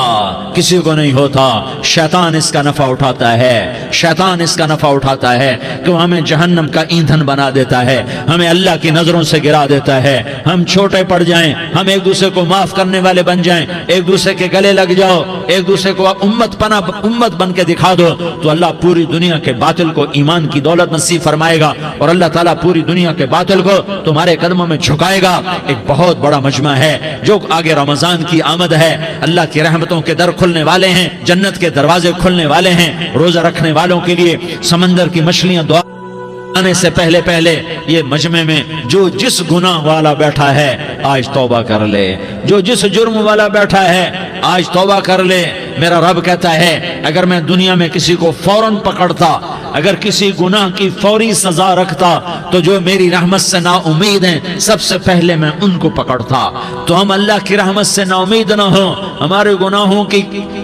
کسی کو نہیں ہوتا۔ شیطان اس کا نفع اٹھاتا ہے، شیطان اس کا نفع اٹھاتا ہے کہ وہ ہمیں جہنم کا ایندھن بنا دیتا ہے، ہمیں اللہ کی نظروں سے گرا دیتا ہے، ہم چھوٹے پڑ جائیں، ہم ایک دوسرے کو معاف کرنے والے بن جائیں، ایک دوسرے کے گلے لگ جاؤ، ایک دوسرے کو امت بن کے دکھا دو، تو اللہ پوری دنیا کے باطل کو ایمان کی دولت نصیب فرمائے گا اور اللہ تعالیٰ پوری دنیا کے باطل کو تمہارے قدموں میں جھکائے گا۔ ایک بہت بڑا مجمع ہے جو آگے رمضان کی آمد ہے، اللہ کی رحمتوں کے در کھلنے والے ہیں، جنت کے دروازے کھلنے والے ہیں، روزہ رکھنے والوں کے لیے سمندر کی مچھلیاں دعا آنے سے پہلے پہلے یہ مجمع میں جو جس گناہ والا بیٹھا ہے آج توبہ کر لے، جو جس جرم والا بیٹھا ہے آج توبہ کر لے۔ میرا رب کہتا ہے اگر میں دنیا میں کسی کو فوراً پکڑتا، اگر کسی گناہ کی فوری سزا رکھتا تو جو میری رحمت سے نا امید ہیں سب سے پہلے میں ان کو پکڑتا۔ تو ہم اللہ کی رحمت سے نا امید نہ ہوں، ہمارے گناہوں کی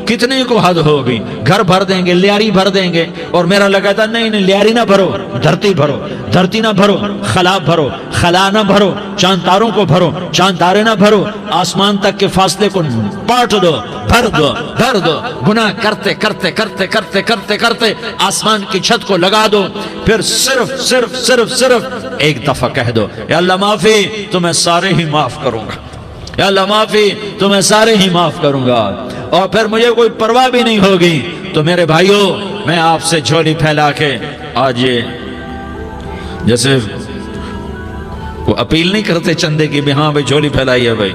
کتنے کو حد ہوگی، گھر بھر دیں گے، لیاری بھر دیں گے، اور میرا لگا تھا نہیں لیاری نہ بھرو، دھرتی بھرو، دھرتی نہ بھرو، خلا بھرو، خلا نہ بھرو، چاند تاروں کو بھرو، چاند تارے نہ بھرو، آسمان تک کے فاصلے کو پاٹ دو، بھر دو، بھر دو، گناہ کرتے کرتے کرتے کرتے کرتے کرتے آسمان کی چھت کو لگا دو، پھر صرف صرف صرف صرف ایک دفعہ کہہ دو یا اللہ معافی، تو میں سارے ہی معاف کروں گا، یا اللہ معافی، تو میں سارے ہی معاف کروں گا، اور پھر مجھے کوئی پرواہ بھی نہیں ہوگی۔ تو میرے بھائیوں، میں آپ سے جھولی پھیلا کے آج یہ جیسے وہ اپیل نہیں کرتے چندے کی بھی ہاں بھائی جھولی پھیلائی ہے، بھائی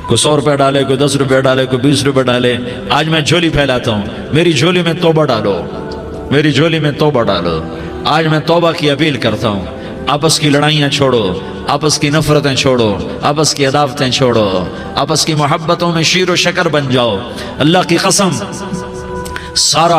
کوئی 100 روپے ڈالے، کوئی 10 روپے ڈالے، کوئی 20 روپے ڈالے، آج میں جھولی پھیلاتا ہوں، میری جھولی میں توبہ ڈالو، میری جھولی میں توبہ ڈالو۔ آج میں توبہ کی اپیل کرتا ہوں، آپس کی لڑائیاں چھوڑو، آپس کی نفرتیں چھوڑو، آپس کی عداوتیں چھوڑو، آپس کی محبتوں میں شیر و شکر بن جاؤ۔ اللہ کی قسم، سارا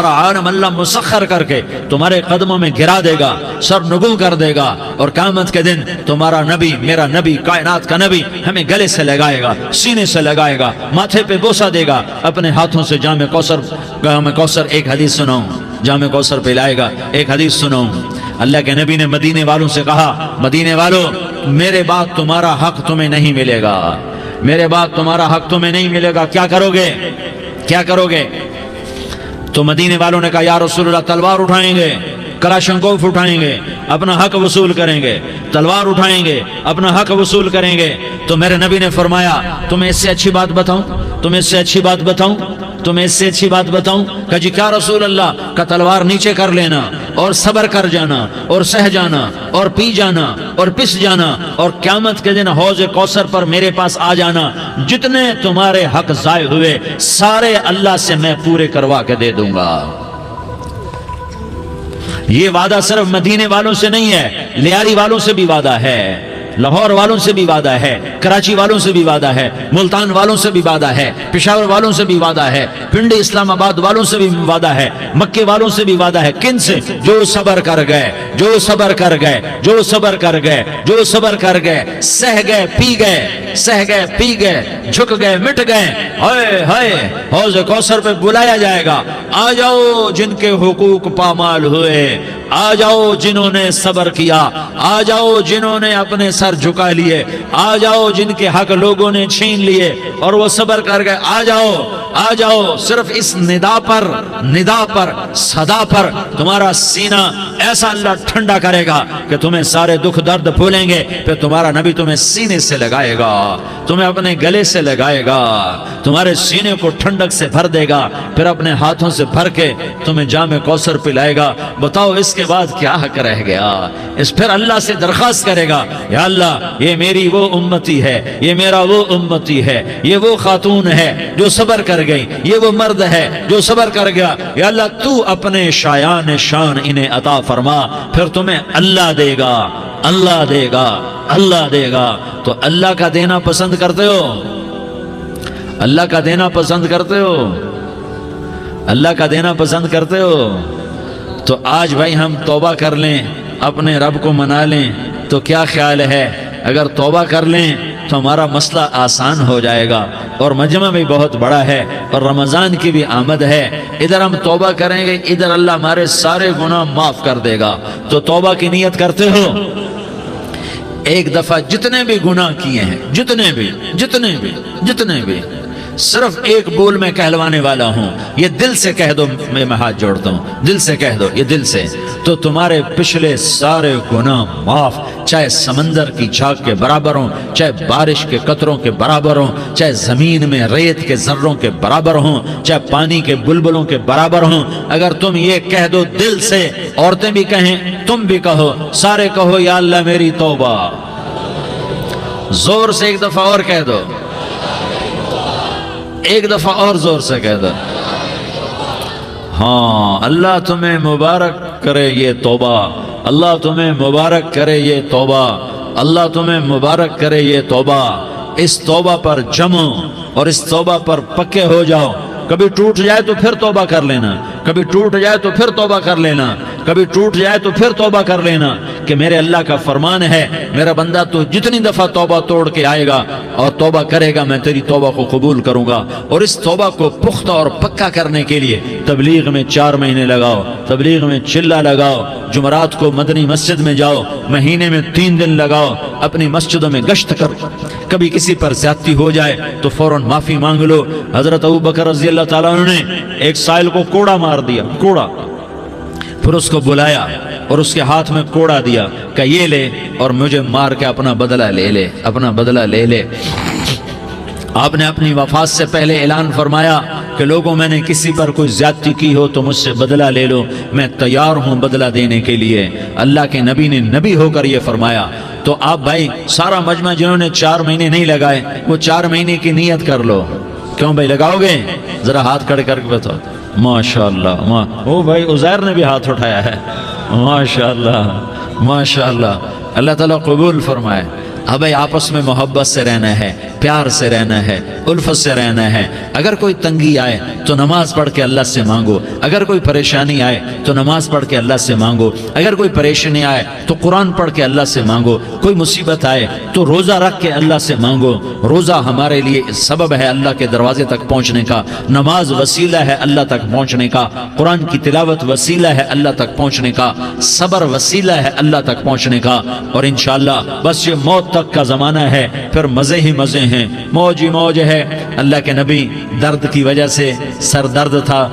عالم اللہ مسخر کر کے تمہارے قدموں میں گرا دے گا، سر نگوں کر دے گا، اور قیامت کے دن تمہارا نبی، میرا نبی، کائنات کا نبی ہمیں گلے سے لگائے گا، سینے سے لگائے گا، ماتھے پہ بوسہ دے گا، اپنے ہاتھوں سے جام کوثر ایک حدیث سناؤں، جام کوثر پلائے گا، ایک حدیث سناؤں۔ اللہ کے نبی نے مدینے والوں سے کہا، مدینے والوں میرے بعد تمہارا حق تمہیں نہیں ملے گا، میرے بعد تمہارا حق تمہیں نہیں ملے گا، کیا کرو گے؟ کیا کرو گے؟ تو مدینے والوں نے کہا یا رسول اللہ تلوار اٹھائیں گے، کراشنکوف اٹھائیں گے، اپنا حق وصول کریں گے، تلوار اٹھائیں گے، اپنا حق وصول کریں گے۔ تو میرے نبی نے فرمایا تمہیں اس سے اچھی بات بتاؤں، تمہیں اس سے اچھی بات بتاؤں، تمہیں اس سے اچھی بات بتاؤں؟ کہا جی کیا رسول اللہ؟ کا تلوار نیچے کر لینا اور صبر کر جانا اور سہ جانا اور پی جانا اور پس جانا، اور قیامت کے دن حوض کوثر پر میرے پاس آ جانا، جتنے تمہارے حق ضائع ہوئے سارے اللہ سے میں پورے کروا کے دے دوں گا۔ یہ وعدہ صرف مدینے والوں سے نہیں ہے، لیاری والوں سے بھی وعدہ ہے، لاہور والوں سے بھی وعدہ ہے، کراچی والوں سے بھی وعدہ ہے، ملتان والوں سے بھی وعدہ ہے، پشاور والوں سے بھی وعدہ ہے، پنڈی اسلام آباد والوں سے بھی وعدہ ہے، مکے والوں سے بھی وعدہ ہے۔ کن سے؟ جو صبر کر گئے، جو صبر کر گئے، جو صبر کر گئے، جو صبر کر گئے، سہ گئے پی گئے، سہ گئے پی گئے، جھک گئے مٹ گئے۔ ہائے ہائے، حوض کوثر پہ بلایا جائے گا، آ جاؤ جن کے حقوق پامال ہوئے، آ جاؤ جنہوں نے صبر کیا، آ جاؤ جنہوں نے اپنے سر جھکا لیے، آ جاؤ جن کے حق لوگوں نے چھین لیے اور وہ صبر کر گئے، آ جاؤ آ جاؤ۔ صرف اس ندا پر صدا پر تمہارا سینہ ایسا اللہ ٹھنڈا کرے گا کہ تمہیں سارے دکھ درد بھولیں گے، پھر تمہارا نبی تمہیں سینے سے لگائے گا، تمہیں اپنے گلے سے لگائے گا، تمہارے سینے کو ٹھنڈک سے بھر دے گا، پھر اپنے ہاتھوں سے بھر کے تمہیں جام کوثر پلائے گا۔ بتاؤ اس کے بعد کیا حق رہ گیا؟ اس پھر اللہ سے درخواست کرے گا، یا اللہ یہ میری وہ امتی ہے، یہ میرا وہ امتی ہے، یہ وہ خاتون ہے جو صبر کر گئی، یہ وہ مرد ہے جو صبر کر گیا، یا اللہ تو اپنے شایان شان انہیں عطا فرما، پھر تمہیں اللہ دے گا، اللہ دے گا، اللہ دے گا۔ تو اللہ کا دینا پسند کرتے ہو؟ اللہ کا دینا پسند کرتے ہو؟ اللہ کا دینا پسند کرتے ہو؟ تو آج بھائی ہم توبہ کر لیں، اپنے رب کو منا لیں، تو کیا خیال ہے اگر توبہ کر لیں تو ہمارا مسئلہ آسان ہو جائے گا، اور مجمع بھی بہت بڑا ہے اور رمضان کی بھی آمد ہے، ادھر ہم توبہ کریں گے، ادھر اللہ ہمارے سارے گناہ معاف کر دے گا۔ تو توبہ کی نیت کرتے ہو؟ ایک دفعہ جتنے بھی گناہ کیے ہیں، جتنے بھی صرف ایک بول میں کہلوانے والا ہوں، یہ دل سے کہہ دو، میں ہاتھ جوڑتا ہوں، دل سے کہہ دو، یہ دل سے، تو تمہارے پچھلے سارے گناہ معاف، چاہے سمندر کی جھاگ کے برابر ہوں، چاہے بارش کے قطروں کے برابر ہوں، چاہے زمین میں ریت کے ذروں کے برابر ہوں، چاہے پانی کے بلبلوں کے برابر ہوں۔ اگر تم یہ کہہ دو دل سے، عورتیں بھی کہیں، تم بھی کہو، سارے کہو، یا اللہ میری توبہ، زور سے ایک دفعہ اور کہہ دو، ایک دفعہ اور زور سے کہہ دو۔ ہاں، اللہ تمہیں مبارک کرے یہ توبہ، اللہ تمہیں مبارک کرے یہ توبہ، اللہ تمہیں مبارک کرے یہ توبہ۔ اس توبہ پر جمو اور اس توبہ پر پکے ہو جاؤ۔ کبھی ٹوٹ جائے تو پھر توبہ کر لینا، کبھی ٹوٹ جائے تو پھر توبہ کر لینا، کبھی ٹوٹ جائے تو پھر توبہ کر لینا، کہ میرے اللہ کا فرمان ہے، میرا بندہ تو جتنی دفعہ توبہ توڑ کے آئے گا اور توبہ کرے گا، میں تیری توبہ کو قبول کروں گا۔ اور اس توبہ کو پختہ اور پکا کرنے کے لیے تبلیغ میں 4 مہینے لگاؤ، تبلیغ میں چلہ لگاؤ، جمعرات کو مدنی مسجد میں جاؤ، مہینے میں 3 دن لگاؤ، اپنی مسجدوں میں گشت کرو، کبھی کسی پر زیادتی ہو جائے تو فوراً معافی مانگ لو۔ حضرت ابوبکر رضی اللہ تعالیٰ عنہ نے ایک سائل کو کوڑا مار دیا، کوڑا، پھر اس کو بلایا اور اس کے ہاتھ میں کوڑا دیا کہ یہ لے اور مجھے مار کے اپنا بدلہ لے لے، اپنا بدلہ لے لے۔ آپ نے اپنی وفات سے پہلے اعلان فرمایا کہ لوگوں، میں نے کسی پر کوئی زیادتی کی ہو تو مجھ سے بدلہ لے لو، میں تیار ہوں بدلہ دینے کے لیے۔ اللہ کے نبی نے نبی ہو کر یہ فرمایا۔ تو آپ بھائی سارا مجمع جنہوں نے 4 مہینے نہیں لگائے، وہ 4 مہینے کی نیت کر لو۔ کیوں بھائی لگاؤ گے؟ ذرا ہاتھ کھڑے کر کے بتاؤ۔ ماشاءاللہ، وہ بھائی عزیر نے بھی ہاتھ اٹھایا ہے، ماشاءاللہ ماشاءاللہ، اللہ تعالیٰ قبول فرمائے۔ اب بھائی آپس میں محبت سے رہنا ہے، پیار سے رہنا ہے، الفت سے رہنا ہے۔ اگر کوئی تنگی آئے تو نماز پڑھ کے اللہ سے مانگو، اگر کوئی پریشانی آئے تو نماز پڑھ کے اللہ سے مانگو، اگر کوئی پریشانی آئے تو قرآن پڑھ کے اللہ سے مانگو، کوئی مصیبت آئے تو روزہ رکھ کے اللہ سے مانگو۔ روزہ ہمارے لیے سبب ہے اللہ کے دروازے تک پہنچنے کا، نماز وسیلہ ہے اللہ تک پہنچنے کا، قرآن کی تلاوت وسیلہ ہے اللہ تک پہنچنے کا، صبر وسیلہ ہے اللہ تک پہنچنے کا۔ اور انشاءاللہ بس یہ موت تک کا زمانہ ہے، پھر مزے ہی مزے ہیں، موج ہی موج ہے۔ اللہ کے نبی درد کی وجہ سے سر درد تھا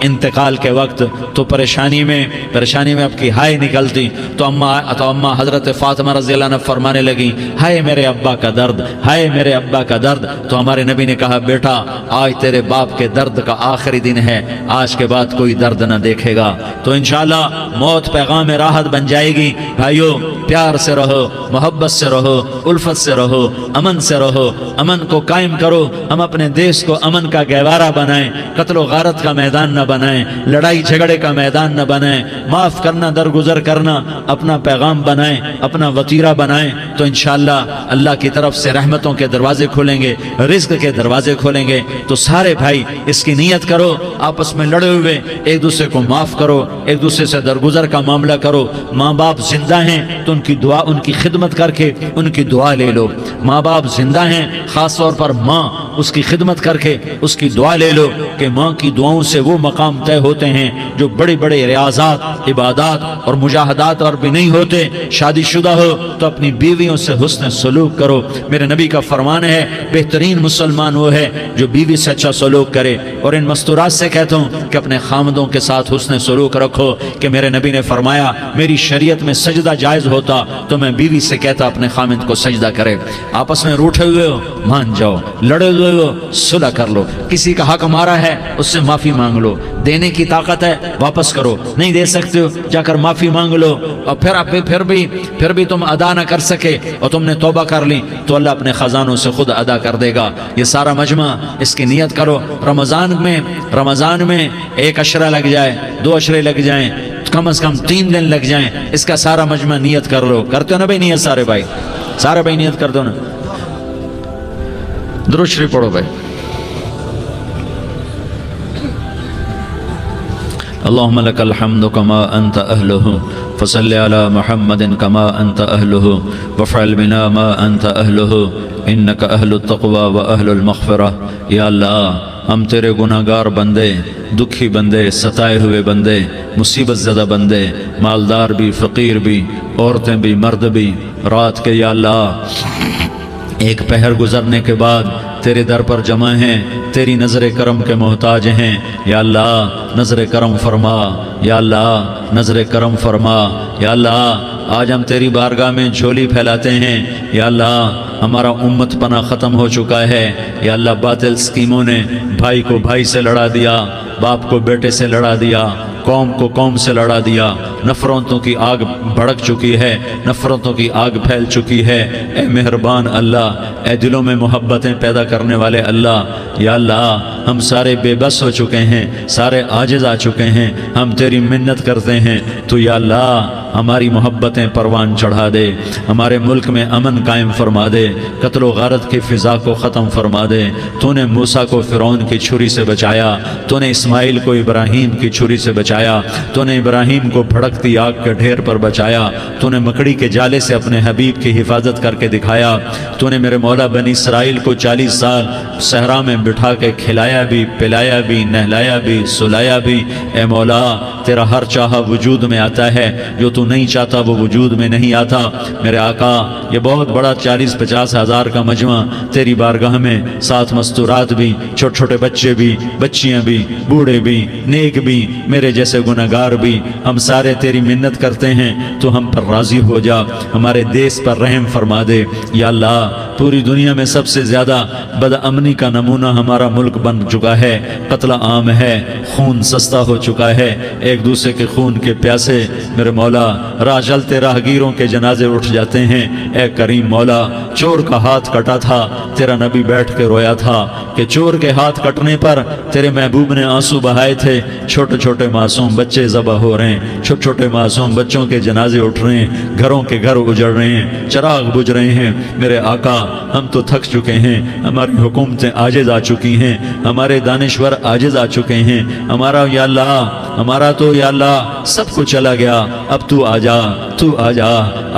انتقال کے وقت، تو پریشانی میں اب کی ہائے نکلتی، تو اماں حضرت فاطمہ رضی اللہ عنہ فرمانے لگی، ہائے میرے ابا کا درد، ہائے میرے ابا کا درد۔ تو ہمارے نبی نے کہا، بیٹا آج تیرے باپ کے درد کا آخری دن ہے، آج کے بعد کوئی درد نہ دیکھے گا۔ تو انشاءاللہ موت پیغام راحت بن جائے گی۔ بھائیو پیار سے رہو، محبت سے رہو، الفت سے رہو، امن سے رہو، امن کو قائم کرو۔ ہم اپنے دیش کو امن کا گہوارہ بنائیں، قتل و غارت کا میدان نہ بنائیں, لڑائی جھگڑے کا میدان نہ بنائیں, معاف کرنا, درگزر کرنا اپنا پیغام بنائیں, اپنا وتیرہ بنائیں, تو انشاءاللہ اللہ کی طرف سے رحمتوں کے دروازے کھولیں گے, رزق کے دروازے کھولیں گے. تو سارے بھائی اس کی نیت کرو, آپس میں لڑے ہوئے ایک دوسرے کو معاف کرو, ایک دوسرے سے درگزر کا معاملہ کرو. ماں باپ زندہ ہیں تو ان کی دعا, ان کی خدمت کر کے ان کی دعا لے لو. ماں باپ زندہ ہیں, خاص طور پر ماں, اس کی خدمت کر کے اس کی دعا لے لو کہ ماں کی دعاؤں سے وہ مقام طے ہوتے ہیں جو بڑے بڑے ریاضات, عبادات اور مجاہدات اور بھی نہیں ہوتے. شادی شدہ ہو تو اپنی بیویوں سے حسن سلوک کرو. میرے نبی کا فرمان ہے بہترین مسلمان وہ ہے جو بیوی سے اچھا سلوک کرے. اور ان مستورات سے کہتا ہوں کہ اپنے خامدوں کے ساتھ حسن سلوک رکھو کہ میرے نبی نے فرمایا میری شریعت میں سجدہ جائز ہوتا تو میں بیوی سے کہتا اپنے خامد کو سجدہ کرے. آپس میں روٹھے ہوئے ہو مان جاؤ, لڑے ہوئے ہو صلح کر لو, کسی کا حق مارا ہے اس سے معافی مانگ لو, دینے کی طاقت ہے واپس کرو, نہیں دے سکتے ہو جا کر معافی مانگ لو. اور پھر بھی تم ادا نہ کر سکے اور تم نے توبہ کر لی تو اللہ اپنے خزانوں سے خود ادا کر دے گا. یہ سارا مجمع اس کی نیت کرو. رمضان میں 1 عشرہ لگ جائے, 2 عشرے لگ جائیں, کم از کم 3 دن لگ جائیں, اس کا سارا مجمع نیت کر لو. کرتے ہو نا بھائی نیت؟ سارے بھائی نیت کر دو نا. درود شریف پڑھو بھائی. اللهم لك الحمد كما أنت أهله فصل على محمد كما أنت أهله وافعل بنا ما أنت أهله إنك أهل التقوى وأهل المغفرة. یا اللہ ہم تیرے گناہگار بندے, دکھی بندے, ستائے ہوئے بندے, مصیبت زدہ بندے, مالدار بھی, فقیر بھی, عورتیں بھی, مرد بھی, رات کے یا اللہ ایک پہر گزرنے کے بعد تیرے در پر جمع ہیں, تیری نظر کرم کے محتاج ہیں. یا اللہ نظر کرم فرما, یا اللہ نظر کرم فرما. یا اللہ آج ہم تیری بارگاہ میں جھولی پھیلاتے ہیں. یا اللہ ہمارا امت پناہ ختم ہو چکا ہے. یا اللہ باطل سکیموں نے بھائی کو بھائی سے لڑا دیا, باپ کو بیٹے سے لڑا دیا, قوم کو قوم سے لڑا دیا. نفرتوں کی آگ بھڑک چکی ہے, نفرتوں کی آگ پھیل چکی ہے. اے مہربان اللہ, اے دلوں میں محبتیں پیدا کرنے والے اللہ, یا اللہ ہم سارے بے بس ہو چکے ہیں, سارے عاجز آ چکے ہیں, ہم تیری منت کرتے ہیں. تو یا اللہ ہماری محبتیں پروان چڑھا دے, ہمارے ملک میں امن قائم فرما دے, قتل و غارت کی فضا کو ختم فرما دے. تو نے موسیٰ کو فرعون کی چھری سے بچایا, تو نے اسماعیل کو ابراہیم کی چھری سے بچایا, تو نے ابراہیم کو بھڑکتی آگ کے ڈھیر پر بچایا, تو نے مکڑی کے جالے سے اپنے حبیب کی حفاظت کر کے دکھایا. تو نے میرے مولا بنی اسرائیل کو 40 سال صحرا میں بٹھا کے کھلایا بھی, پلایا بھی, نہلایا بھی, سلایا بھی. اے مولا تیرا ہر چاہا وجود میں آتا ہے, جو تو نہیں چاہتا وہ وجود میں نہیں آتا. میرے آقا یہ بہت بڑا 40-50 ہزار کا مجمع تیری بارگاہ میں, ساتھ مستورات بھی, چھوٹے چھوٹے بچے بھی, بچیاں بھی, بوڑھے بھی, نیک بھی, میرے جیسے گناہگار بھی, ہم سارے تیری منت کرتے ہیں تو ہم پر راضی ہو جا, ہمارے دیس پر رحم فرما دے. یا اللہ پوری دنیا میں سب سے زیادہ بدامنی کا نمونہ ہمارا ملک بن چکا ہے, قتل عام ہے, خون سستا ہو چکا ہے, ایک دوسرے کے خون کے پیاسے. میرے مولا راہ چلتے راہگیروں کے جنازے اٹھ جاتے ہیں. اے کریم مولا چور کا ہاتھ کٹا تھا, تیرا نبی بیٹھ کے رویا تھا کہ چور کے ہاتھ کٹنے پر تیرے محبوب نے آنسو بہائے تھے. چھوٹے چھوٹے معصوم بچے ذبح ہو رہے ہیں, چھوٹے چھوٹے معصوم بچوں کے جنازے اٹھ رہے ہیں, گھروں کے گھر اجڑ رہے ہیں, چراغ بجھ رہے ہیں. میرے آقا ہم تو تھک چکے ہیں, ہماری حکومتیں عاجز آ چکی ہیں, ہمارے دانشور عاجز آ چکے ہیں. ہمارا یا اللہ ہمارا تو یا اللہ سب کچھ چلا گیا. اب تو آجا, تو آجا,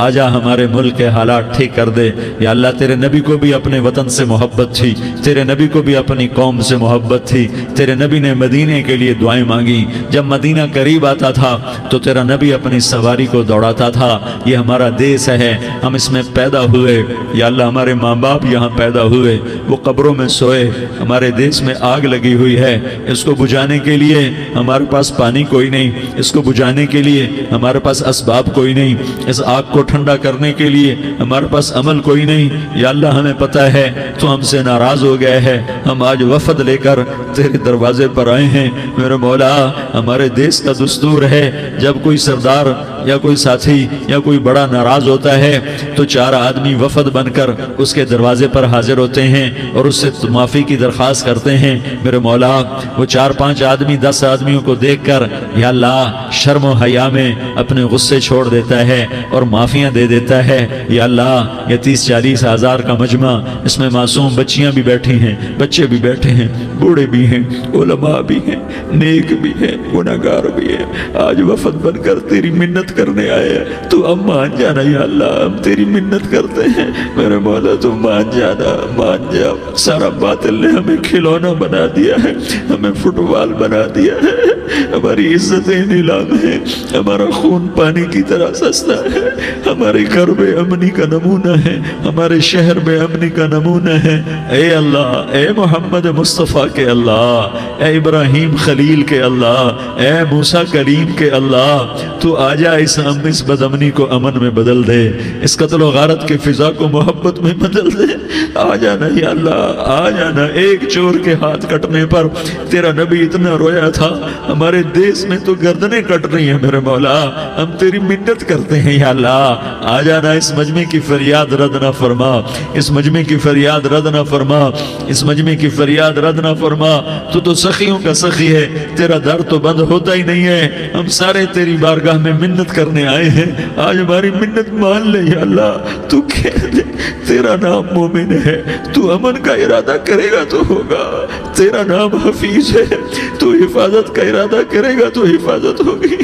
آجا ہمارے ملک کے حالات ٹھیک کر دے. یا اللہ تیرے نبی کو بھی اپنے وطن سے محبت تھی, تیرے نبی کو بھی اپنی قوم سے محبت تھی. تیرے نبی نے مدینے کے لیے دعائیں مانگی. جب مدینہ قریب آتا تھا تو تیرا نبی اپنی سواری کو دوڑاتا تھا. یہ ہمارا دیس ہے, ہم اس میں پیدا ہوئے. یا اللہ ہمارے ماں باپ یہاں پیدا ہوئے, وہ قبروں میں سوئے. ہمارے دیس میں آگ لگی ہوئی ہے, اس کو بجھانے کے لیے ہمارے پاس پانی کوئی نہیں, اس کو بجھانے کے لیے ہمارے پاس اسباب کوئی نہیں, اس آگ کو ٹھنڈا کرنے کے لیے ہمارے پاس عمل کوئی نہیں. یا اللہ ہمیں پتہ ہے تو ہم سے ناراض ہو گئے ہے, ہم آج وفد لے کر تیرے دروازے پر آئے ہیں. میرے مولا ہمارے دیس کا دستور ہے جب کوئی سردار یا کوئی ساتھی یا کوئی بڑا ناراض ہوتا ہے تو 4 آدمی وفد بن کر اس کے دروازے پر حاضر ہوتے ہیں اور اس سے معافی کی درخواست کرتے ہیں۔ میرے مولا وہ 4-5 آدمی 10 آدمیوں کو دیکھ کر یا اللہ شرم و حیا میں اپنے غصے چھوڑ دیتا ہے اور معافیاں دے دیتا ہے۔ یا اللہ یہ 30-40 ہزار کا مجمع، اس میں معصوم بچیاں بھی بیٹھی ہیں، بچے بھی بیٹھے ہیں، بوڑھے بھی ہیں، علماء بھی ہیں، نیک بھی ہیں، گناہگار بھی ہیں، آج وفد بن کر تیری منت کرنے آئے ہیں۔ تو اب مان جانا یا اللہ، ہم تیری منت کرتے ہیں میرے مولا، تو مان جانا، مان جا۔ سارا باطل نے ہمیں کھلونا بنا دیا ہے، ہمیں فٹ بال بنا دیا ہے، ہماری عزتیں نیلام ہے، ہمارا خون پانی کی طرح سستا ہے، ہمارے گھر بے امنی کا نمونہ ہے، ہمارے شہر بے امنی کا نمونہ ہے۔ اے اللہ، اے محمد مصطفیٰ کے اللہ، اے ابراہیم خلیل کے اللہ، اے موسیٰ کریم کے اللہ، تو آجا اس بد امنی کو امن میں بدل دے، اس قتل و غارت کے فضا کو محبت میں بدل دے۔ آ جانا یا اللہ، آ جانا۔ ایک چور کے ہاتھ کٹنے پر تیرا نبی اتنا رویا تھا، ہمارے دیس میں تو گردنیں کٹ رہی ہیں میرے مولا، ہم تیری منت کرتے ہیں یا اللہ، آ جانا۔ اس مجمع کی فریاد رد نہ فرما، اس مجمع کی فریاد رد نہ فرما، اس مجمع کی فریاد رد نہ فرما۔ تو سخیوں کا سخی ہے، تیرا در تو بند ہوتا ہی نہیں ہے، ہم سارے تیری بارگاہ میں منت کرنے آئے ہیں، آج ہماری منت مان لے یا اللہ۔ تو کہہ دے تیرا نام مومن ہے، تو امن کا ارادہ کرے گا تو ہوگا، تیرا نام حفیظ ہے، تو حفاظت کا ارادہ کرے گا تو حفاظت ہوگی،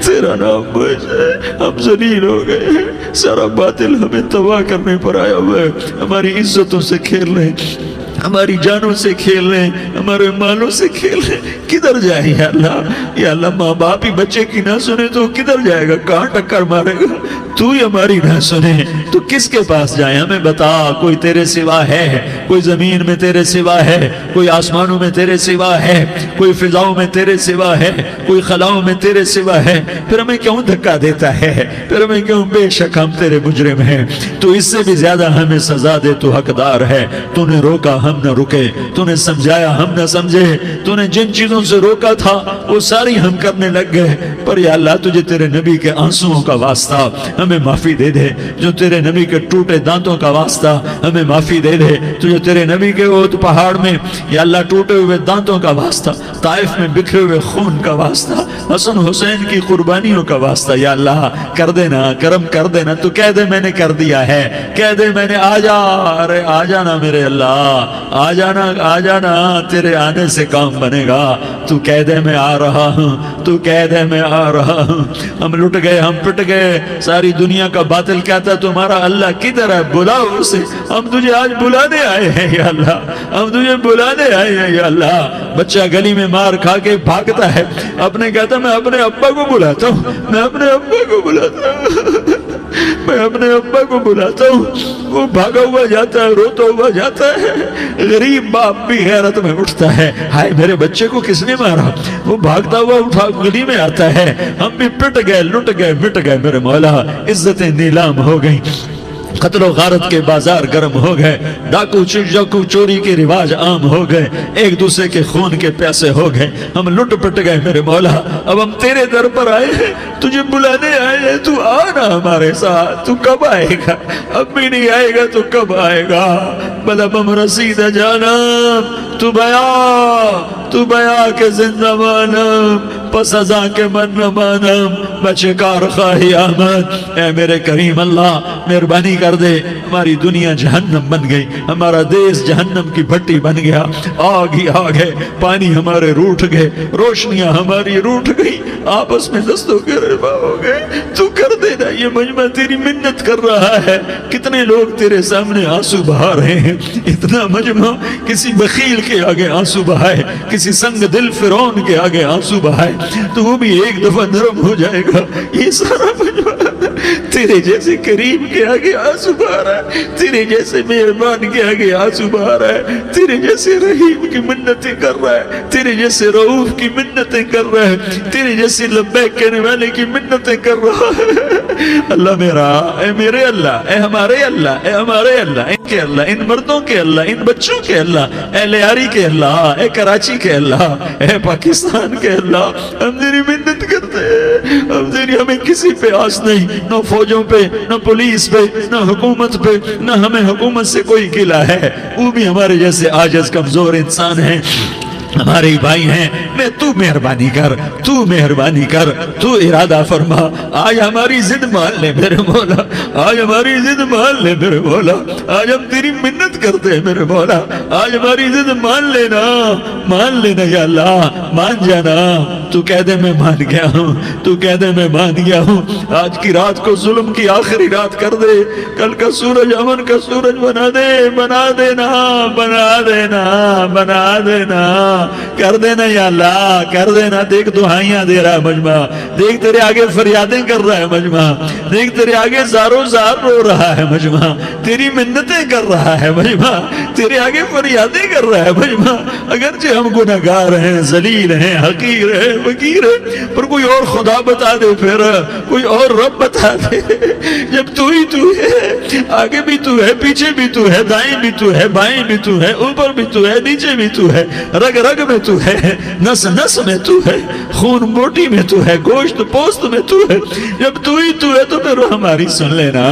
تیرا نام بچ ہے، ہم ذلیل ہو گئے ہیں، سارا باطل ہمیں تباہ کرنے پر آیا ہوا ہے، ہماری عزتوں سے کھیل رہے ہیں، ہماری جانوں سے کھیل رہے ہیں، ہمارے مالوں سے کھیل رہے ہیں، کدھر جائے یا اللہ؟ یا اللہ ماں باپ ہی بچے کی نہ سنے تو کدھر جائے گا، کہاں ٹکر مارے گا؟ تو ہی ہماری نہ سنے تو کس کے پاس جائیں؟ ہمیں بتا، کوئی تیرے سوا ہے؟ کوئی زمین میں تیرے سوا ہے؟ کوئی آسمانوں میں تیرے سوا ہے؟ کوئی فضاؤں میں تیرے سوا ہے؟ کوئی خلاؤں میں تیرے سوا ہے؟ پھر ہمیں کیوں دھکا دیتا ہے؟ پھر ہمیں کیوں؟ بے شک ہم تیرے مجرم ہیں، تو اس سے بھی زیادہ ہمیں سزا دے، تو حقدار ہے۔ تو نے روکا ہم نہ رکے، تو نے سمجھایا ہم نہ سمجھے، تو نے جن چیزوں سے روکا تھا وہ ساری ہم کرنے لگ گئے، پر یا اللہ تجھے تیرے نبی کے آنسوؤں کا واسطہ ہمیں معافی دے دے، جو تیرے نبی کے ٹوٹے دانتوں کا واسطہ ہمیں معافی دے دے، تجھے تیرے نبی کے اوت پہاڑ میں یا اللہ ٹوٹے ہوئے دانتوں کا واسطہ، طائف میں بکھرے ہوئے خون کا واسطہ، حسن حسین کی قربانیوں کا واسطہ یا اللہ کر دینا، کرم کر دینا۔ تو کہہ دے میں نے کر دیا ہے، کہہ دے میں نے، آ جا، ارے آ جانا میرے اللہ، آ جانا، آ جانا، تیرے آنے سے کام بنے گا۔ تو کہہ دے میں آ رہا ہوں، تو کہہ دے میں آ رہا ہوں۔ ہم لٹ گئے، ہم پٹ گئے، ساری دنیا کا باطل کہتا تمہارا اللہ کدھر ہے؟ بلاؤ اسے، ہم تجھے آج بلانے آئے ہیں یا اللہ، ہم تجھے بلانے آئے ہیں یا اللہ۔ بچہ گلی میں مار کھا کے بھاگتا ہے، اپنے کہتا میں اپنے ابا کو بلاتا ہوں، میں اپنے ابا کو بلاتا ہوں، میں اپنے ابا کو بلاتا ہوں، وہ بھاگا ہوا جاتا ہے، روتا ہوا جاتا ہے۔ غریب باپ بھی غیرت میں اٹھتا ہے، ہائے میرے بچے کو کس نے مارا؟ وہ بھاگتا ہوا اٹھا گلی میں آتا ہے، ہم بھی پٹ گئے، لٹ گئے، مٹ گئے میرے مولا، عزتیں نیلام ہو گئیں، قتل و غارت کے بازار گرم ہو گئے، ڈاکو چوری کے رواج عام ہو گئے، ایک دوسرے کے خون کے پیاسے ہو گئے، ہم لٹ پٹ گئے میرے مولا۔ اب ہم تیرے در پر آئے ہیں، تجھے بلانے آئے ہیں، تو آنا ہمارے ساتھ۔ تو کب آئے گا؟ اب بھی نہیں آئے گا تو کب آئے گا؟ بلا بم رسید جانم تو بیا کے زندہ مانم، پس ازاں کے من نہ مانم، بچے کار خواہی آمد۔ اے میرے کریم اللہ مہربانی کر دے، ہماری دنیا جہنم بن گئی، ہمارا دیس جہنم کی بھٹی بن گیا، آگ ہی آگ ہے، پانی ہمارے روٹھ گئے، روشنیاں ہماری روٹھ گئی، آپس میں دستوں کے ربا ہو گئے۔ تو کر دینا، یہ مجمع تیری منت کر رہا ہے، کتنے لوگ تیرے سامنے آنسو بہا رہے ہیں، اتنا مجمع کسی بخیل کے آگے آنسو بہائے، کسی سنگ دل فرعون کے آگے آنسو بہائے تو وہ بھی ایک دفعہ نرم ہو جائے گا۔ یہ سارا مجمع تیرے جیسے کریم کے آگے آنسو بہا رہا ہے، تیرے جیسے مہربان کے آگے آنسو بہا رہا ہے، تیرے جیسے رحیم کی منتیں کر رہا ہے، تیرے جیسے رؤوف کی منتیں کر رہا ہے، تیرے جیسے لبیک کہنے والے کی منتیں کر رہا ہے۔ اللہ میرا، اے میرے اللہ، اے ہمارے اللہ، اے ہمارے اللہ، ان کے اللہ، ان مردوں کے اللہ، ان بچوں کے اللہ، اے لیاری کے اللہ، اے کراچی کے اللہ، اے پاکستان کے اللہ، ہم تیری منت کرتے ہیں، ہمیں کسی پہ آس نہیں، نہ فوجوں پہ، نہ پولیس پہ، نہ حکومت پہ، نہ ہمیں حکومت سے کوئی گلہ ہے، وہ بھی ہمارے جیسے عاجز کمزور انسان ہیں، ہمارے بھائی ہیں۔ میں تو مہربانی کر، تو مہربانی کر، تو ارادہ فرما، آج ہماری ضد مان لے میرے مولا، آج ہماری ضد مان لے میرے مولا، آج ہم تیری منت کرتے ہیں میرے مولا، آج ہماری ضد مان لینا یا اللہ، مان جانا۔ تو کہہ دے میں مان گیا ہوں، تو کہہ دے میں مان گیا ہوں۔ آج کی رات کو ظلم کی آخری رات کر دے، کل کا سورج امن کا سورج بنا دے، بنا دینا، بنا دینا، بنا دینا، کر دینا یا اللہ، کر دینا۔ دیکھ دعائیاں دے رہا ہے مجمع، دیکھ تیرے آگے فریادیں کر رہا ہے مجمع، دیکھ تیرے آگے زارو زار رو رہا ہے مجمع، تیری منتیں کر رہا ہے مجمع، تیرے آگے فریادیں کر رہا ہے مجمع۔ اگرچہ ہم گناہگار ہیں، ذلیل ہیں، حقیر ہیں، فقیر ہیں، پر کوئی اور خدا بتا دے، پھر کوئی اور رب بتا دے۔ جب تو ہی تو ہے، آگے بھی تو ہے، پیچھے بھی تو ہے، دائیں بھی تو ہے، بائیں بھی تو ہے، اوپر بھی تو ہے، نیچے بھی تو ہے، رگ رگ میں تو ہے، نس نس میں تو ہے، خون بوٹی میں تو ہے، گوشت پوست میں تو ہے۔ جب تو ہی تو ہے تو پھر ہماری سن لینا،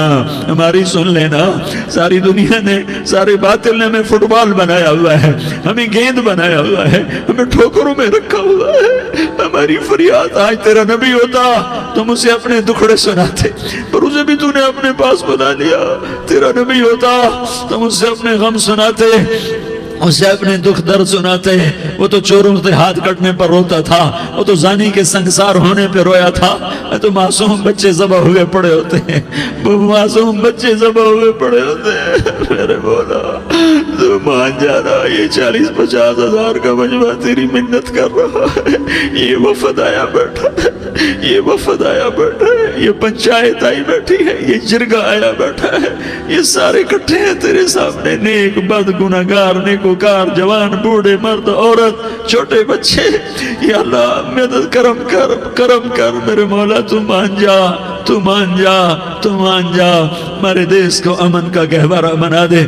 ہماری سن لینا۔ ساری دنیا نے، سارے باطل نے ہمیں فٹ بال بنایا ہوا ہے، ہمیں گیند بنایا ہوا ہے، ہمیں ٹھوکروں میں رکھا ہوا ہے۔ ہماری فریاد، آج تیرا نبی ہوتا تم اسے اپنے دکھڑے سناتے، پر اسے بھی تو نے اپنے پاس بنا لیا۔ تیرا نبی ہوتا تم اسے اپنے غم سناتے، اسے اپنے دکھ درد سناتے۔ وہ تو چوروں سے ہاتھ کٹنے پر روتا تھا، وہ تو زانی کے سنگسار ہونے پہ رویا تھا، تو معصوم بچے ذبح ہوئے پڑے ہوتے ہیں، وہ معصوم بچے ذبح ہوئے پڑے ہوتے ہیں۔ میرے مولا تو مان جانا، یہ 40-50 ہزار کا مجمع تیری منت کر رہا ہے، یہ وفد آیا بیٹھا ہے، یہ وفد آیا بیٹھا ہے، یہ پنچایت آئی بیٹھی ہے، یہ جرگہ آیا بیٹھا ہے، یہ سارے کٹھے ہیں تیرے سامنے، نیک بد گناہگار نیکوکار، جوان بوڑھے مرد عورت چھوٹے بچے۔ یا اللہ مدد کرم کر میرے مولا، تو مان جا، تو مان جا، تو مان جا۔ ہمارے دیس کو امن کا گہوارہ بنا دے،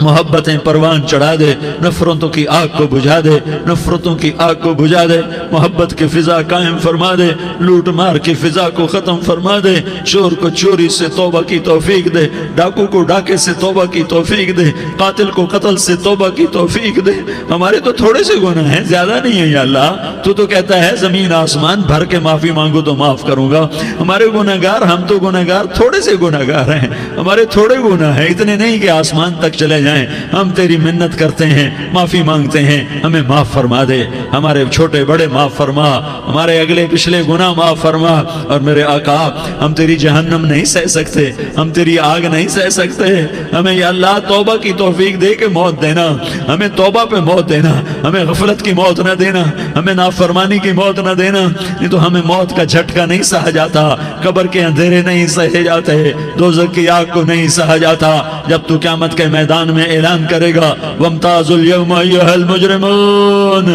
محبتیں پروان چڑھا دے، نفرتوں کی آگ کو بجھا دے، نفرتوں کی آگ کو بجھا دے، محبت کی فضا قائم فرما دے، لوٹ مار کی فضا کو ختم فرما دے، چور کو چوری سے توبہ کی توفیق دے، ڈاکو کو ڈاکے سے توبہ کی توفیق دے، قاتل کو قتل سے توبہ کی توفیق دے۔ ہمارے تو تھوڑے سے گناہ ہیں، زیادہ نہیں ہے یا اللہ، تو کہتا ہے زمین آسمان بھر کے معافی مانگو تو معاف کروں گا۔ ہمارے گناہگار، ہم تو گناہگار تھوڑے سے گناہگار ہیں، ہمارے تھوڑے گناہ ہیں، اتنے نہیں کہ آسمان تک چلے جائیں۔ ہم تیری منت کرتے ہیں، معافی مانگتے ہیں، ہمیں معاف فرما دے، ہمارے چھوٹے بڑے معاف فرما، ہمارے اگلے پچھلے گناہ معاف فرما۔ اور میرے آقا، ہم تیری جہنم نہیں سہ سکتے، ہم تیری آگ نہیں سہ سکتے، ہمیں یا اللہ توبہ کی توفیق دے کے موت دینا، ہمیں توبہ پہ موت دینا، ہمیں غفلت کی موت نہ دینا، ہمیں نافرمانی کی موت نہ دینا، نہیں تو ہمیں موت کا جھٹکا نہیں سہا جاتا، قبر کے اندھیرے نہیں سہے جاتے، دوزخ کی آگ کو نہیں سہا جاتا۔ جب تو قیامت کے میدان میں اعلان کرے گا وَامْتَازُوا الْيَوْمَ أَيُّهَا الْمُجْرِمُونَ،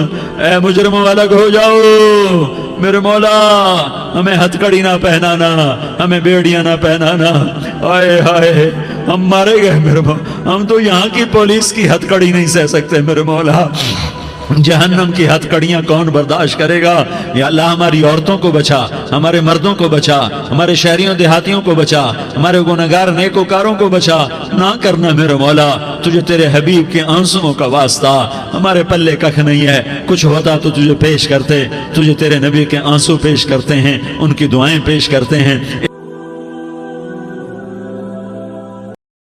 اے مجرموں الگ ہو جاؤ۔ میرے مولا ہمیں ہتھ کڑی نہ پہنانا، ہمیں بیڑیاں نہ پہنانا، آئے ہائے ہم مارے گئے میرے مولا، ہم تو یہاں کی پولیس کی ہتھ کڑی نہیں سہ سکتے میرے مولا، جہنم کی ہتھ کڑیاں کون برداشت کرے گا؟ یا اللہ ہماری عورتوں کو بچا، ہمارے مردوں کو بچا، ہمارے شہریوں دیہاتیوں کو بچا، ہمارے گنہگار نیکوکاروں کو بچا۔ نہ کرنا میرے مولا، تجھے تیرے حبیب کے آنسوؤں کا واسطہ، ہمارے پلے ککھ نہیں ہے، کچھ ہوتا تو تجھے پیش کرتے، تجھے تیرے نبی کے آنسو پیش کرتے ہیں، ان کی دعائیں پیش کرتے ہیں۔